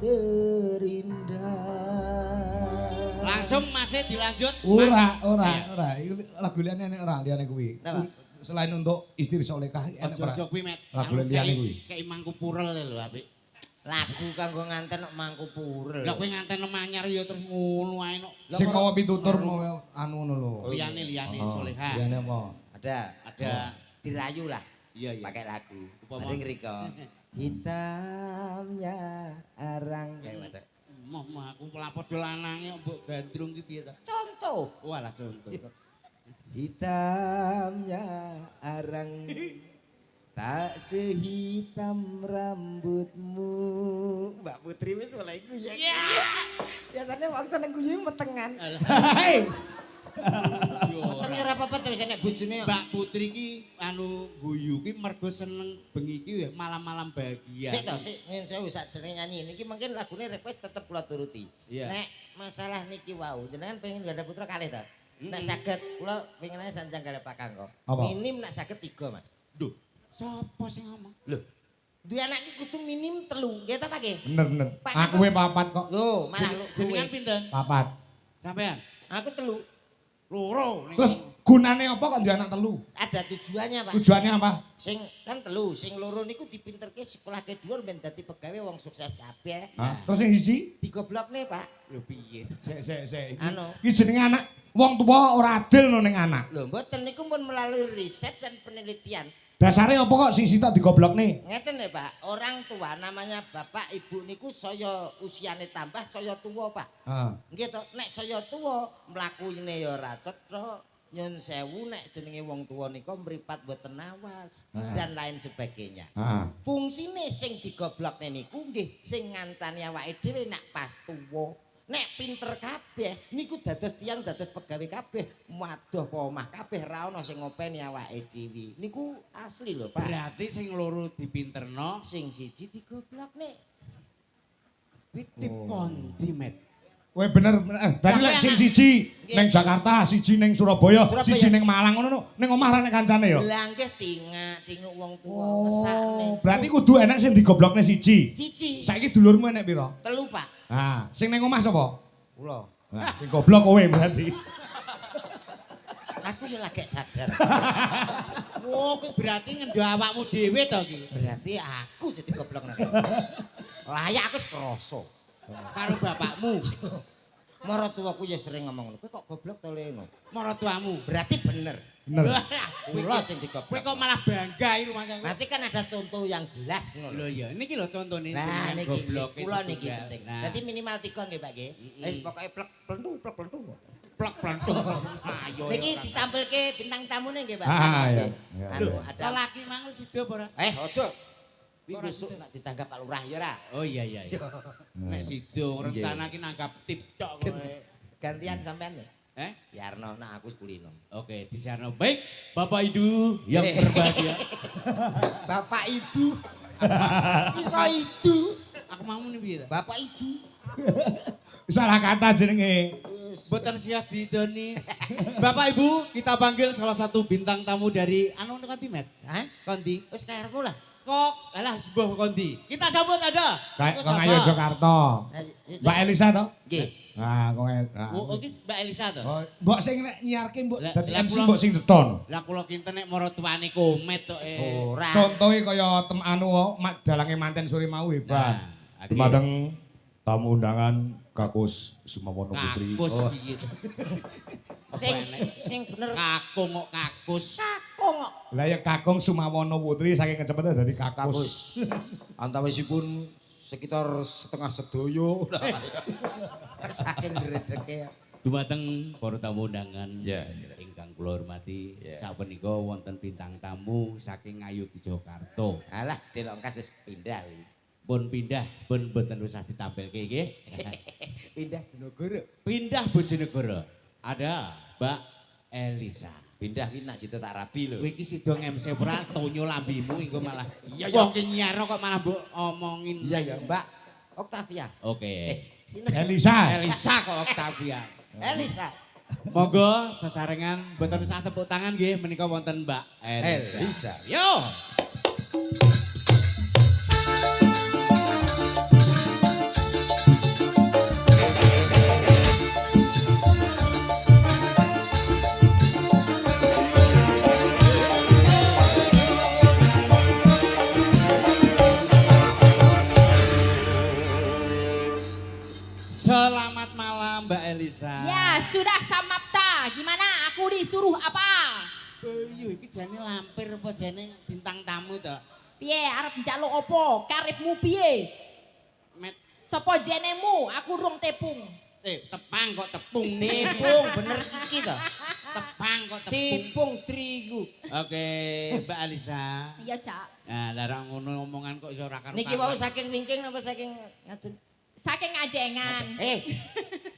terindah. Langsung masih dilanjut. Ora. Ayo. Iku lagu liyane nek ora liyane kuwi. Napa? Selain untuk istri solekah enak ora? Ojo kuwi met. Lagu liyane kuwi. Kayak mangku purel lho apik. Lagu kanggo nganten nek mangku purel. Lah kowe nganten manyar ya terus ngono ae nok. Sing mawa pitutur mawa anu ngono lho. Liyane soleha. Liyane apa? Ada dirayu lah. Iya. Pakai lagu. Upama. Ada ngeriko. Hitamnya arang. Moh aku lapor do lanange mbok gandrung ki piye ta? Contoh. Walah contoh. Hitamnya arang. Tak sehitam rambutmu. Mbak Putri wis mulai guyu. Iya. Biasanya wong seneng guyu metengan. Hei. Meteng ora apa-apa to wis nek bojone. Mbak Putri ki anu guyu ki mergo seneng bengi ki ya malam-malam bahagia. Sik to, sik ngene sewu sakjane nyanyi niki mungkin lagune request tetep kula turuti. Iya. Nek masalah niki wau, jenengan pengen ganda putra kalih to? Nek saged kula pengen ae sanjang kalih Pak Kangko. Apa? Minim nek saged 3, Mas. Duh, sapa sing ngomong? Lho. Duwe anak iki kudu minim 3, nggih ta Pak nggih? Bener. Pak, Aku we papat kok. Lho, malah Jenengan luwe. pinten? Papat. Sampean? Aku 3. Loro. ning- Terus gunane apa kok duwe anak telu? Ada tujuannya, Pak. Tujuannya apa? Sing kan 3, sing loro niku dipinterke sekolah kedua ben dadi pegawe wong sukses kabeh. Hah? Terus sing siji? Digoblokne, Pak. Lho piye? Sik. Anu. Iki jenenge anak wong tuwa ora adil no ning anak. Lho, mboten niku pun melalui riset dan penelitian. Dasare apa kok sing sitok digoblokne? Ngeten lho Pak, orang tua namanya bapak ibu niku saya usiane tambah saya tua Pak. Heeh. Nggih to, nek saya tua mlakune ya ora cetha, nyun sewu nek jenenge wong tua nika mripat mboten awas dan lain sebagainya. Heeh. Fungsine sing digoblokne niku nggih sing ngancani awake dhewe nek pas tuwa. Nek pinter kabeh niku dados tiyang dados pegawe kabeh, madoh apa omah kabeh ra ono sing ngopeni awake dhewe. Niku asli lho, Pak. Berarti sing loro dipinterno, Sing siji digoblokne. titip kondi met. Kowe bener. Dadi lek sing siji ning Jakarta, siji ning Surabaya, siji ning Malang ngono no. Ning omah ra nek kancane ya. Lah nggih tinguk wong tuwa mesakne. Berarti kudu enak sing digoblokne siji. Siji, Saiki dulurmu enek pira? 3 Pak. Nah, sing ning omah sapa? Kula. Nah, sing goblok kowe berarti. Aku ya lagi sadar. Wo, kuwi berarti ngendo awakmu dhewe to iki. Berarti aku jadi goblok nek. Layak aku krasa. Karo bapakmu, Maratuwaku ya sering ngomong, "Kowe kok goblok to Leno?" maratuamu. Berarti bener. Bener. Kula sing Kowe digoblok. kok malah bangga iki rumah saya. Berarti kan ada contoh yang jelas ngono. Lho ya, niki lho contone Nah, jenengan niki gobloke kula niki setunggal. penting. Nah, Dadi minimal 3 nggih, Pak nggih. Wis pokoke plek plentu. plek plantung. Ayo. Niki ditampilke bintang tamune nggih, Pak. Ah, Nggih. iya. Anu ada. Lelaki mang lu sida apa ora? Ojo. Kuwi Ora besok sida. nak ditanggap Pak Lurah ya ora. Oh iya. Nek sida rencana ki nanggap tip tok kowe. Gantian sampean ya. Yarno, nah aku kulino. Oke, di sana. Baik, Bapak Ibu yang berbahagia. Bapak Ibu. Bisa itu. Aku mau nih piye ta? Bapak Ibu. Salah kata jenenge. Boten sios didoni. Bapak Ibu, kita panggil salah satu bintang tamu dari anu Kondi Met. Hah? Kondi. Wis karepmu lah. Kok, alah sebuah Kondi. Kita sambut ada. Kayak kok ayo Jakarta. Mbak Elisa to? Nggih. Nah, kok Oh, iki Mbak Elisa to. Oh, mbok sing nek nyiarke mbok Lah, dadi lah, MC kula- mbok sing ceton. Lah kula kinten nek maratuwane komet tok Ora. Contohe kaya anu dalange manten sore mau hebat. Nah, Dumateng tamu undangan Kakus Sumamono Putri. Kakus Oh, piye. Sing bener Kakung kok kakus. kakung kok. lah ya Kakung Sumamono Putri saking kecepatan dari Kakus. Kakus. Antawisipun sekitar setengah sedoyo. Saking gredeke. Dumateng para tamu undangan Ya. ingkang kula hormati, Ya. sapunika wonten bintang tamu saking Ngayuti Jakarta. Alah, Delongkas wis pindah. Pun pindah, pun boten usah ditampilke nggih. Pindah Dinegoro. Pindah Bojonegoro. Ada Mbak Elisa. Pindah ki nak situ tak rabi lho. Kowe iki sida ngemse ora tonyo lambimu engko malah. Iya, Wong ki nyiarno kok malah mbok omongin. Iya ya, Mbak Octavia. Oke. Sinten? Elisa. Elisa kok Octavia. Elisa. Monggo sesarengan boten usah tepuk tangan nggih menika wonten Mbak Elisa. Elisa. Yo. Selamat malam Mbak Elisa. Ya, sudah samapta. Gimana? Aku disuruh apa? Yo iki jane lampir apa jane bintang tamu to? Piye arep njaluk apa? Karepmu piye? Met Sopo jenemu? Aku rung tepung. tepang kok tepung. Tepung bener iki to. Tepang kok tepung. Tepung terigu. Oke, Mbak Elisa. Iya, Cak. Nah, larang ngono omongan kok iso ora karo. Niki wau saking wingking apa saking ngajeng? Saking ngajengan.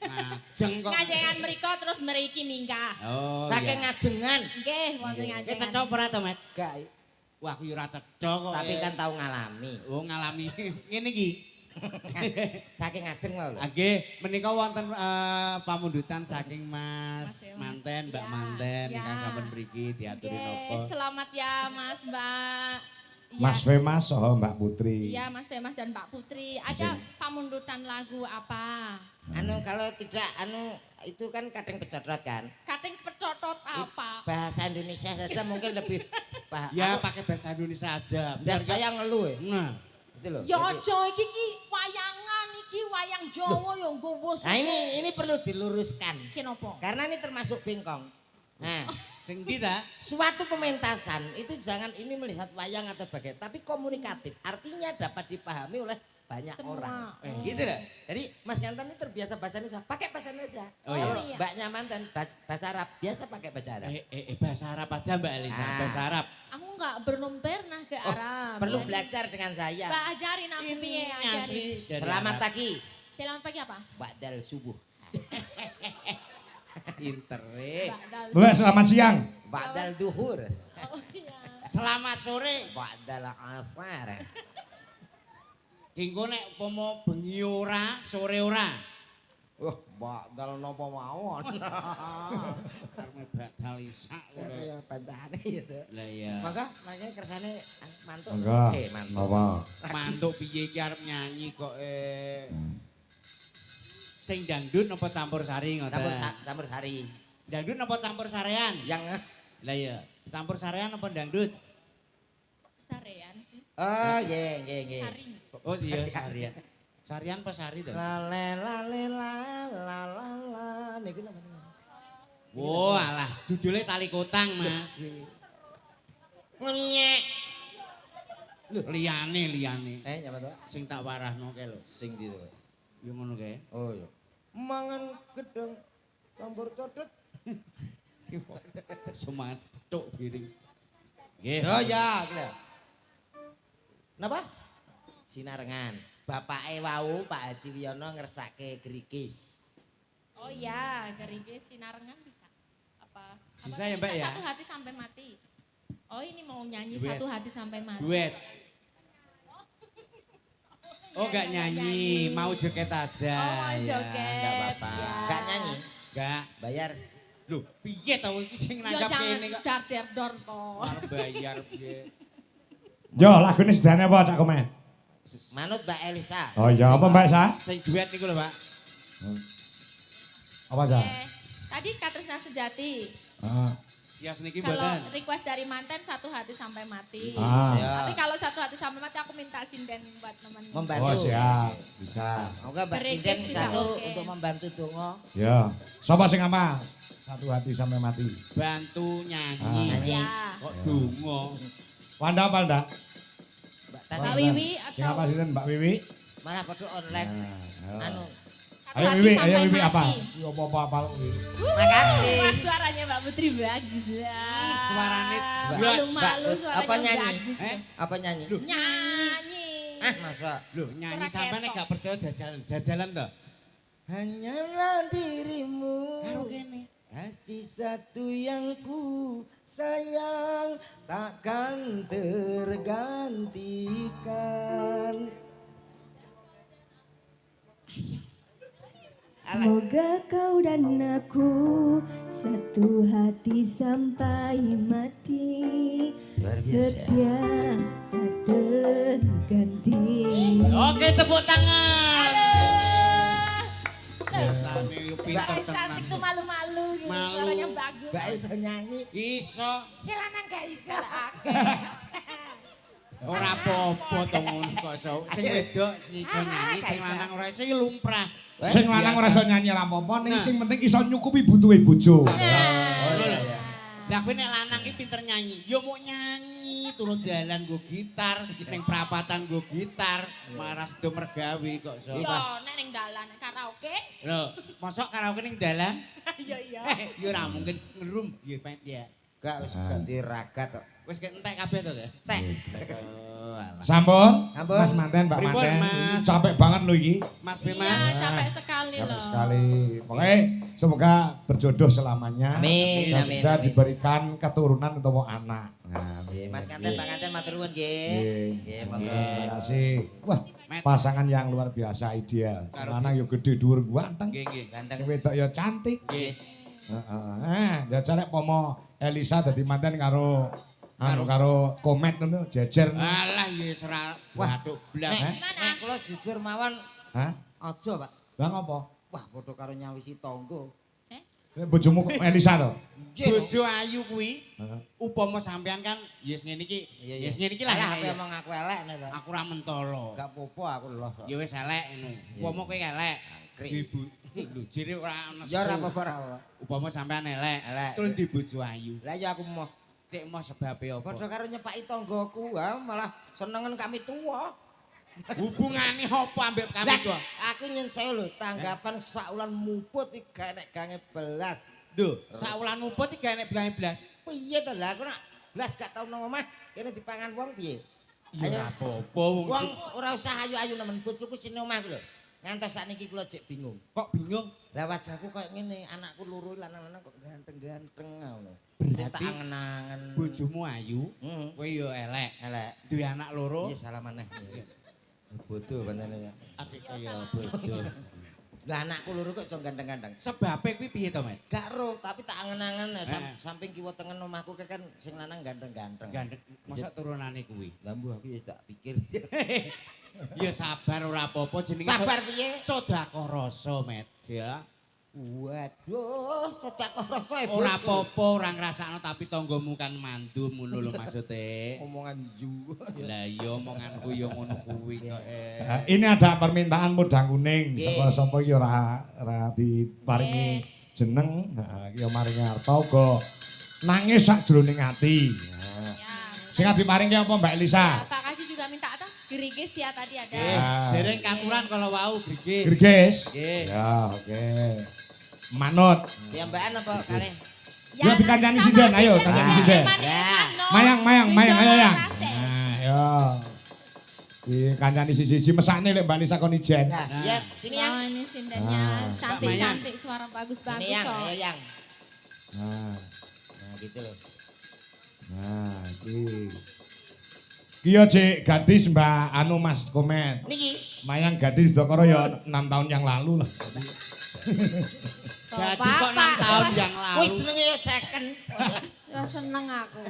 ngajeng kok. Ngajengan mriko terus mriki mingkah. Oh, Saking iya. ngajengan. Nggih, wonten Ki ngajengan. cedhok ora to, Met? Gak. Wah, aku yo ora cedhok kok. Tapi kan tahu ngalami. oh ngalami ngene iki. Saking ngajeng lho. Nggih, menika wonten pamundutan saking Mas Mas, ya. Manten, Mbak Ya, Manten ya. ingkang sampun mriki diaturi Nggih, napa. selamat ya Mas, Mbak. Iya. Mas Femas saha Mbak Putri. Iya, Mas Femas dan Mbak Putri. Ada pamundutan lagu apa? Anu kalau tidak anu itu kan kadang pecodot kan. Kating pecotot apa? Bahasa Indonesia saja mungkin lebih paham. Ya pakai bahasa Indonesia aja. Dan saya ngeluh ya. Nah, Itu loh. Ya Jadi- aja iki wayangan iki wayang Jawa ya nggowo. Nah ini perlu diluruskan. Kenapa? Karena ini termasuk bengkong. Nah, sing ndi ta? suatu pementasan itu jangan ini melihat wayang atau bagaimana, tapi komunikatif. Artinya dapat dipahami oleh banyak Semua. orang. Oh. Gitu loh. Jadi Mas Nyantan ini terbiasa bahasa Indonesia, pakai bahasa Indonesia. Oh, iya. Kalau Oh, iya. Mbak Nyaman dan bahasa Arab, biasa pakai bahasa Arab. Bahasa Arab aja Mbak Elisa, Ah. bahasa Arab. Aku enggak belum pernah ke Oh, Arab. perlu Jadi, belajar dengan saya. Mbak ajarin aku piye ajarin. asli dari Selamat Arab. pagi, Selamat pagi apa? Ba'dal subuh. Pintere. Mbak Dal. Mbak selamat siang. Ba'dal duhur. Oh iya. Selamat sore. Ba'dal asar. Engko nek umpama bengi ora, sore ora. Wah, ba'dal nopo mawon. Karena bakal isak ngono. Ya bancane gitu. Lah iya. Maka makanya kersane mantuk. Enggak. Mantuk. Apa? Mantuk piye iki arep nyanyi kok sing dangdut napa campur sari ngoten. Campur sari. Dangdut napa campur sarean? Yang nges. Lah iya, campur sarean napa dangdut? Sarean sih. Oh, nggih. Sari. Oh iya, sarian. Sarian apa sari to? La niku namanya. Oh, alah, judulnya tali kotang, Mas. Ngenyek. Liyane. Nyapa to? Sing tak warahno kae lho. Sing di to. Yo ngono kae. Oh iya. Mangan gedang campur codot. Sematuk giring. Nggih. Oh ya, kira. Napa? Sinarengan. Bapake wau Pak Haji Wiono ngersake gerikis. Oh iya, gerigi sinarengan bisa. Apa? Bisa ya, Mbak, ya? Satu hati sampai mati. Oh ini mau nyanyi Duet. satu hati sampai mati. Duet. Oh, gak nyanyi, mau joget aja. Oh, mau Ya, joget. Gak apa-apa. Ya. Gak nyanyi, Gak. bayar. Loh, piye tau iki sing Yo nanggap jangan kene kok. dar-der-dor to. Arep bayar piye. Yo lagune sedane apa Cak Komen? Manut Mbak Elisa. Oh iya apa Mbak Sa? Sing duet niku lho, Pak. Apa Cak? Tadi Katresna Sejati. Ah, Sias niki Kalau mboten. request dari manten satu hati sampai mati. Ah. Ya. Tapi kalau satu hati sampai mati aku minta sinden buat temen. Membantu. Oh siap, bisa. Moga Mbak Berejes Sinden juga satu oke. untuk membantu dongo. Ya. Sapa sing apa? Satu hati sampai mati. Bantu nyanyi. Nyanyi. Ya. Kok donga. Wanda apa Nda? Mbak Mbak Tati. Wiwi Sing atau apa sih Mbak Wiwi? Mana padha online. Nah, Anu. satu Ayo hati Wiwi, sampai ayo Wiwi mati. apa? Yo apa Wiwi. Makasih. Wah, suaranya Mbak Putri bagus ya. Suarane Mbak- jelas. Malu-malu Mbak, suaranya apa nyanyi? bagus. Apa nyanyi? Nyanyi. Ah, masa. Lho, nyanyi Ora sampean ketok. gak percaya jajalan to? Hanyalah dirimu. Karo kene. Kasih satu yang ku sayang takkan tergantikan. Semoga kau dan aku satu hati sampai mati, Luar biasa. setia tak terganti. Oke, tepuk tangan. Tapi pinter Mbak tenan. cantik tuh malu-malu gitu. Malu. Suaranya bagus. Mbak iso nyanyi. Iso. Silanan gak iso. Ora apa-apa to ngono kok iso. Sing wedok sing iso nyanyi, sing lanang ora iso ya lumrah. Sing lanang ora iso nyanyi ora apa-apa, ning sing penting iso nyukupi butuhe bojo. Lah kowe nek lanang iki pinter nyanyi, ya mau nyanyi turun dalan nggo gitar, ning prapatan nggo gitar, maras do mergawe kok iso. Yo, nek ning dalan karaoke. Lho, mosok karaoke ning dalan? Iya iya. Ya ora mungkin ngerum ya pet ya. Gak wis ganti ragat kok. Wis entek kabeh to, ya? Tek. Oh, alah. Sampun, Ampun. Mas Manten, Pak Pripun, Manten. Mas? Capek banget lho iki. Mas Iya, Bima. capek sekali Capek loh. sekali. Pokoknya semoga berjodoh selamanya. Amin, Dan amin, sudah amin. diberikan keturunan atau anak. Nggih, Mas Kanten, Pak Kanten matur nuwun nggih. Nggih. Nggih, monggo. Terima kasih. Wah, Met. pasangan yang luar biasa ideal. Sing Karo lanang yo gede dhuwur ganteng. Nggih, nggih. Ganteng. Sing wedok yo cantik. Nggih. Heeh. Ya carek pomo Elisa dadi manten karo karo Komet ngono jejer. Alah ya wis ora waduh blas. Nek kula jujur mawon Hah? aja, Pak. Lah ngopo? Wah, padha karo nyawisi tangga. Bojomu Elisa to? Nggih. Bojo ayu kuwi Heeh. upama sampean kan yes ngene iki. Iya, iya. Yes ngene iki lah. Alah, ya, aku ya. emang aku elek nek to. Aku ora mentolo. Gak apa-apa aku loh. Ya wis elek ngono. Upama kowe elek. Angkrik. Ibu lho jere ora nesu. Ya ora apa-apa ora apa. Upama sampean elek, Elek. terus di bojo ayu. Lah ya aku mau Nek mau sebabe apa? padha karo nyepaki tanggaku, malah senengen kami tuwa. Hubungane apa ambek kami Lah, tuh? aku nyun sewu lho, tanggapan saulan muput iki gak nek gange belas. Lho, saulan uput iki gak enek blas. Piye to lah aku nak belas gak tau nang omah, kene dipangan wong piye? Ya Ayo. ora apa-apa wong Wong ora usah ayu-ayu nemen bojoku sine omah ku lho. Ngantos sakniki kula cek bingung. kok bingung. Lah wajahku koyo ngene, anakku loro lanang-lanang kok ganteng-ganteng ngono. Berarti Cek tak angen-angen. Bojomu ayu, Heeh. kowe yo elek. Elek. Duwe anak loro. Iya salah maneh. Bodoh pancene ya. Adik kaya bodoh. Lah anakku loro kok cong ganteng-ganteng. Sebabe kuwi piye to, Mas? Gak ro, tapi tak angen-angen Heeh. samping kiwa tengen omahku kan sing lanang ganteng-ganteng. Gandeng, mosok turunane kuwi. Lah mbuh aku ya tak pikir. Ya sabar ora apa-apa jenenge Sabar piye? sedekah rasa, Met. Ya. Waduh, sedekah rasa ibu. Ora apa-apa, ora ngrasakno tapi tanggamu kan mandum ngono lho maksude. Omongan ju. Lah iya omonganku ya ngono kuwi kok. Ini ada permintaan mudang kuning. Nggih. Sapa-sapa iki ora diparingi jeneng, heeh iki maringi harta uga nangis sak jroning ati. Ya. Sing diparingi apa Mbak Elisa? Pak Kasih juga minta apa? Gerigis ya tadi ada. Nggih, dereng katuran kalau wau grigis. Gerges? Nggih. Ya, oke. Manut. Piyambakan apa kali? Ya, dikancani sinden, ayo, kancani sinden. Mayang, ayo yang. Nah, yo. Di kancani siji-siji mesakne lek Mbak Elisa kon ijen. Nah, ya sini yang. Oh, ini sindennya Ah. cantik-cantik, suara Ini bagus-bagus yang, kok. ayo yang. Nah, Nah, gitu loh. nah, iki. Ki yo Cik gadis Mbak anu Mas Komet. Niki. Mayang gadis Dokoro ya 6 tahun yang lalu lah. Gadis kok 6 tahun yang Kuwi lalu. jenenge ya second. Ya seneng aku.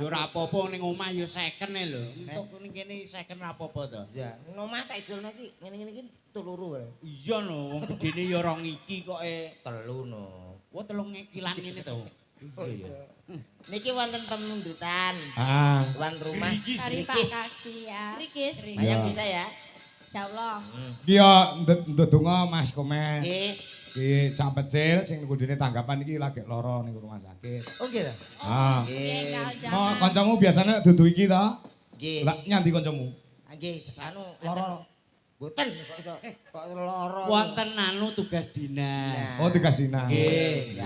Ya ora apa-apa ning omah ya second e lho. Entuk ning kene second ora apa-apa to. Ya, nomah tak ijolno iki ngene-ngene iki teluru wae. Iya no, wong gedene ya rong iki kok Telu no. Wah 3 kilan ngene to. Niki wonten pemundutan. Ah. Tuan rumah. Dari Pak Kaji ya. Rikis. Bayang bisa ya? Insyaallah. Ki yo ndedonga Mas Komen. Nggih. Ki cak pecil sing nggudine tanggapan iki lagi lara ning rumah sakit. Oh nggih ta? Ah. Nggih. No, kancamu biasanya dudu iki ta? Nggih. Lah nyandi kancamu? Nggih, anu Lara. boten kok iso kok lara. Wonten anu tugas dinas. Oh, dikasihna. Nggih.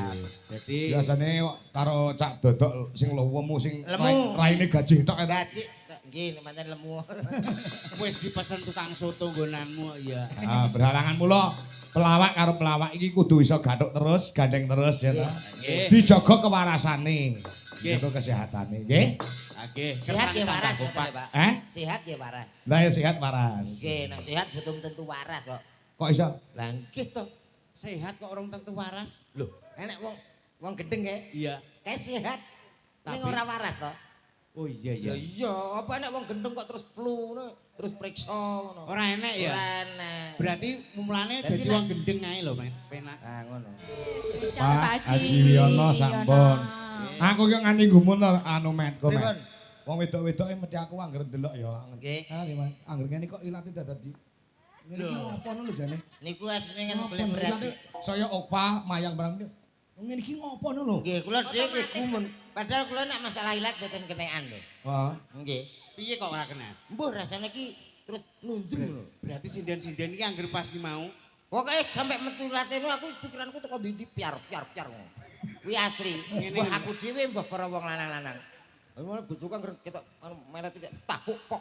Jadi biasane karo cak dodok sing lowemu sing Lemu. raine gajih tok eta. Gaji nggih nek pancen lemu. Wis dipesen tukang soto nggonanmu ya. Ah, berhalangan mula pelawak karo pelawak iki kudu iso gathuk terus, gandeng terus ya ta. Nggih. Dijaga kewarasane, Nggih. dijaga kesehatane, nggih. Nggih. Sehat ya waras ya Pak. Pak. Sehat ya waras. Lah ya sehat waras. Nggih, nek sehat betul tentu waras kok. Kok iso? Lah nggih to. Sehat kok orang tentu waras. Lho, enek wong gendeng kae. Iya. Kae sehat. Ning Tapi- ora waras to. Oh iya Ya iya, apa enek wong gendeng kok terus flu ngono, terus periksa ngono. Ora enek ya. Ora enek. Berarti mulane Jadi jadi nek- wong gendeng ae lho, penak. Ah ngono. Pak Haji Wiono sampun. Aku ki nganti gumun to anu met kok met. Pripun? Wong wedok-wedoke mesti aku angger delok ya. Nggih. Ah, Mas, angger ngene kok ilate dadi. Ngene iki ngopo lho jane? Niku asline kan Ngopo boleh lho, berat. ilate saya opa mayang barang. Ngene iki ngopo lho? Nggih, kula dhewe gumun. Padahal kula nek masalah ilat boten kenekan lho. Wah. Nggih. Piye kok ora kena? Mbuh rasane iki terus nunjuk lho. Berarti sinden-sinden iki angger pas ki mau. Pokoke sampe metu latene aku pikiranku teko ndi piar ngono. Kuwi asli. Ngene Mbah lho. aku dhewe mbah para wong lanang-lanang. Ayo malah bojoku angger ketok melet iki takuk pok.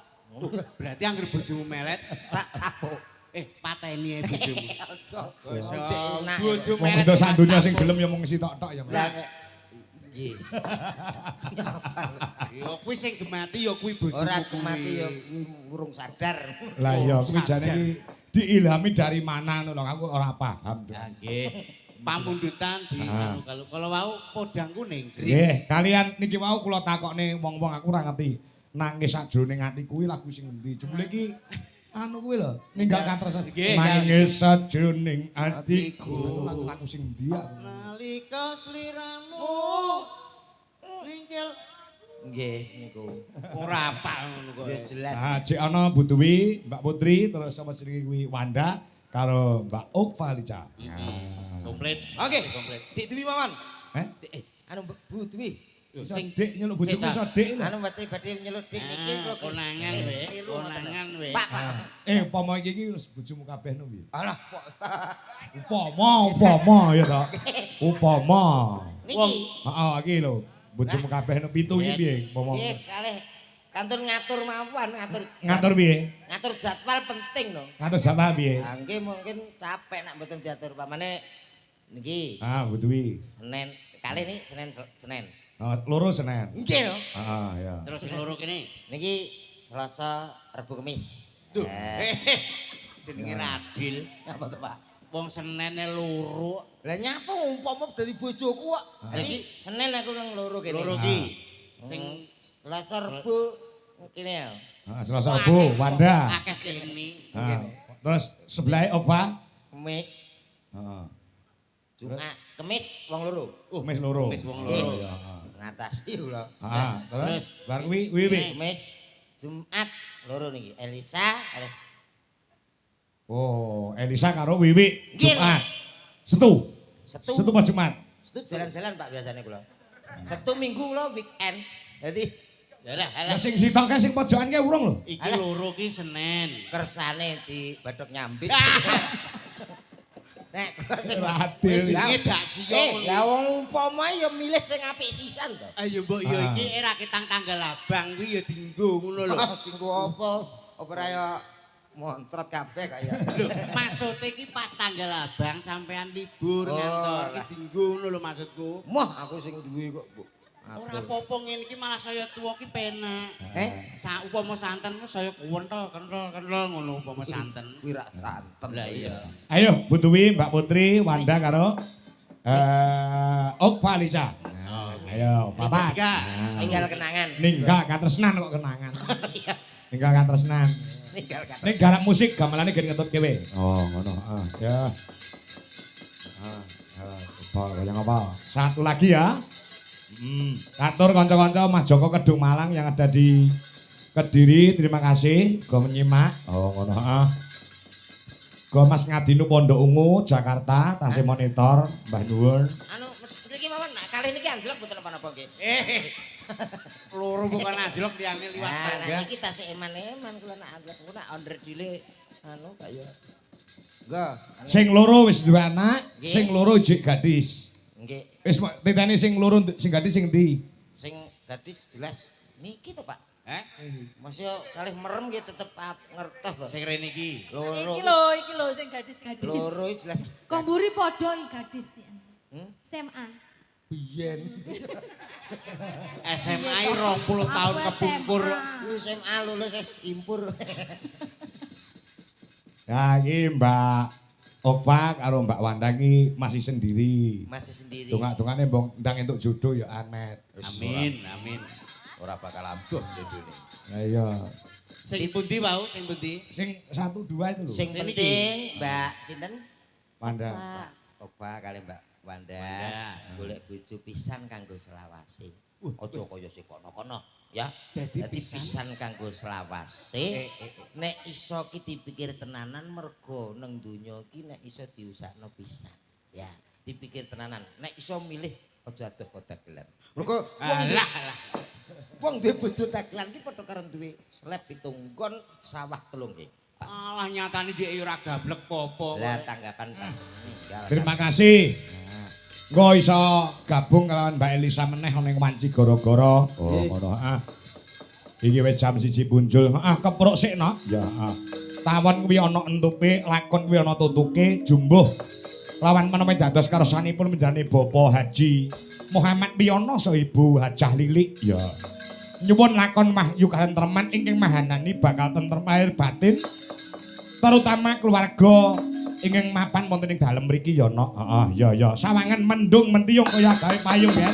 Berarti angger bojomu melet, Tak takuk. pateni ae bojomu. Aja enak. Bojo Wong melet. wedok sak dunya sing gelem ya mung sitok-tok ya. Mas. Lah nggih. Ya kuwi sing gemati ya kuwi bojomu. Ora kuwi. mati ya urung sadar. Lah iya kuwi jane iki diilhami dari mana ngono lho aku ora paham. Ya nggih. Pamundutan di Ah. anu kalau wau podang kuning. Nggih, kalian niki wau kula takokne wong-wong aku ora ngerti. Nangis sajroning ati kuwi lagu sing endi? Jebule iki anu kuwi lho, ninggal katres. Nggih. Nangis sajroning atiku. Lagu sing endi aku? Nalika sliramu ninggal Nggih niku. ora apal ngono kok. Ya jelas. Nah, jek ana Bu Dwi, Mbak Putri, terus sama jenenge kuwi Wanda karo Mbak Ukfa Lica. Komplit. Oke, Dik Dwi mawon. Eh? Anu Bu Dwi. Iso dik nyeluk bojoku iso dik lho. Anu badhe nyeluk dik niki kula Konangan we, konangan we. Pak. Upama iki wis bojomu kabeh no piye? Alah, kok. Upama ya ta. Upama. Niki. Heeh, iki lho. Bojomu kabeh no pitu iki piye? Upama. Nggih, kalih kantor ngatur mawon, Ngatur piye? ngatur jadwal penting lho. Ngatur jatah piye? Ah, nggih mungkin capek nek mboten diatur pamane niki Ah, Bu Dwi. Senin kali ini Senin. Oh, loro Senin. Nggih lho. Heeh, ya. Terus sing loro kene. Niki Selasa, Rebo, Kamis. Duh. Eh, Jenenge Radil. apa to, Pak? Wong senene loro. Lah nyapa umpama dadi bojoku kok. Ah. Iki Senin aku nang loro kene. Loro ki. Ah. Sing Selasa, Rebo kene ya. Heeh, Selasa Rebo, Wanda. akeh kene. Ah, terus sebelah Okva. Kamis, Heeh. Jumat, Kamis wong loro. Mes loro. Mes wong Nggih. loro. Iya, heeh. Ngatasi kula. Ah, terus bar kuwi wiwi. Kamis, Jumat loro niki. Elisa, Oh, Elisa karo Wiwi Nggih. Jumat. Setu. Setu. Setu pas Jumat. Setu jalan-jalan Pak biasanya kula. Setu Minggu kula weekend. Jadi yalah Ya sing sitoke sing pojokan ki urung lho. Iki loro ki Senin. kersane di Bathok Nyambit. Nek kula sing Adil. Jenenge dak siyo ngono. lah wong umpama ya milih sing apik sisan to. Ayo mbok yo iki era kitang tanggal abang kuwi ya dienggo ngono lho. Tinggu apa? Apa ya montret kabeh kaya. Lho, maksudnya iki pas tanggal abang sampean libur Oh, ngantor lah. iki dienggo ngono lho maksudku. Moh aku sing duwe kok, Bu. Ora apa-apa ngene iki malah saya tuwa ki penak. Eh, Upama santen ku saya kentel ngono upama santen. kuwi rak santen. Lah iya. Ayo Bu Dwi, Mbak Putri, Wanda karo Okva Lica. Ayo, papat. Tiga. Tinggal kenangan. Ninggal katresnan kok kenangan. Ninggal katresnan. Tinggal kan. Ning garap musik gamelane gen ngetut kewe. Oh, ngono. Ah, ya. Apa, yang apa? Satu lagi ya. Atur kanca-kanca Mas Joko Kedung Malang yang ada di Kediri, terima kasih go menyimak. Oh ngono heeh. Go Mas Ngadinu Pondok Ungu Jakarta tasih monitor Mbah Nuwun. Anu mriki mawon nak kalih niki anjlok mboten apa-apa nggih. Loro bukan anjlok diane liwat Nah, tangga. niki tasih eman-eman kula nak anjlok kula nak onder dile anu kaya. Go. Sing loro wis duwe anak, Nggih. sing loro jek gadis. Nggih. Wis titeni sing loro sing gadis sing ndi? Sing gadis jelas niki to, Pak. Eh? Masih kalih merem nggih tetep ngertos to. Sing rene iki. Loro. Iki lho sing gadis. Loro iki jelas. Komburi podo i gadis ya. SMA. Biyen. SMA 20 tahun kepungkur. SMA lulus wis impur. Ya iki Mbak Okpa karo Mbak Wanda iki masih sendiri. Masih sendiri. Tungak-tungane mbong ndang entuk jodoh ya Anet. Amin, amin. Ora bakal ampuh judulnya. Lah iya. Sing pundi wau, sing pundi? Sing 1 2 itu lho. Sing Ini penting Mbak sinten? Wanda. Okpa kali Mbak Wanda. Wanda. Golek bojo pisan kanggo selawase. Aja kaya sing kono-kono ya. Dadi Dadi pisan kanggo selawase. Nek iso ki dipikir tenanan mergo nang donya iki nek iso diusahno pisan. Ya, dipikir tenanan. Nek iso milih aja adoh dagelan. Mergo Alah. wong duwe bojo dagelan ki padha karo duwe slep 7 nggon sawah 3 nggih. Alah nyatane dhek ora gablek popo. Lah tanggapan Pak. Terima kasih. Engko iso gabung kalawan Mbak Elisa meneh ning wanci gara-gara. Oh ngono heeh. Iki wis jam 1 punjul. Heeh kepruk sik no. Ya heeh. Tawon kuwi ana entupe, lakon kuwi ana tutuke, jumbuh. Lawan menawi dados karsanipun menjane Bapak Haji Muhammad Piyono so Ibu Hajah Lilik. Ya. Nyuwun lakon Mahyu Katentreman ingkang mahanani bakal tentrem lahir batin. Terutama keluarga ingkang mapan wonten ing dalem mriki ya nok. Heeh, ya ya. Sawangan mendung mentiyung kaya gawe payung ya.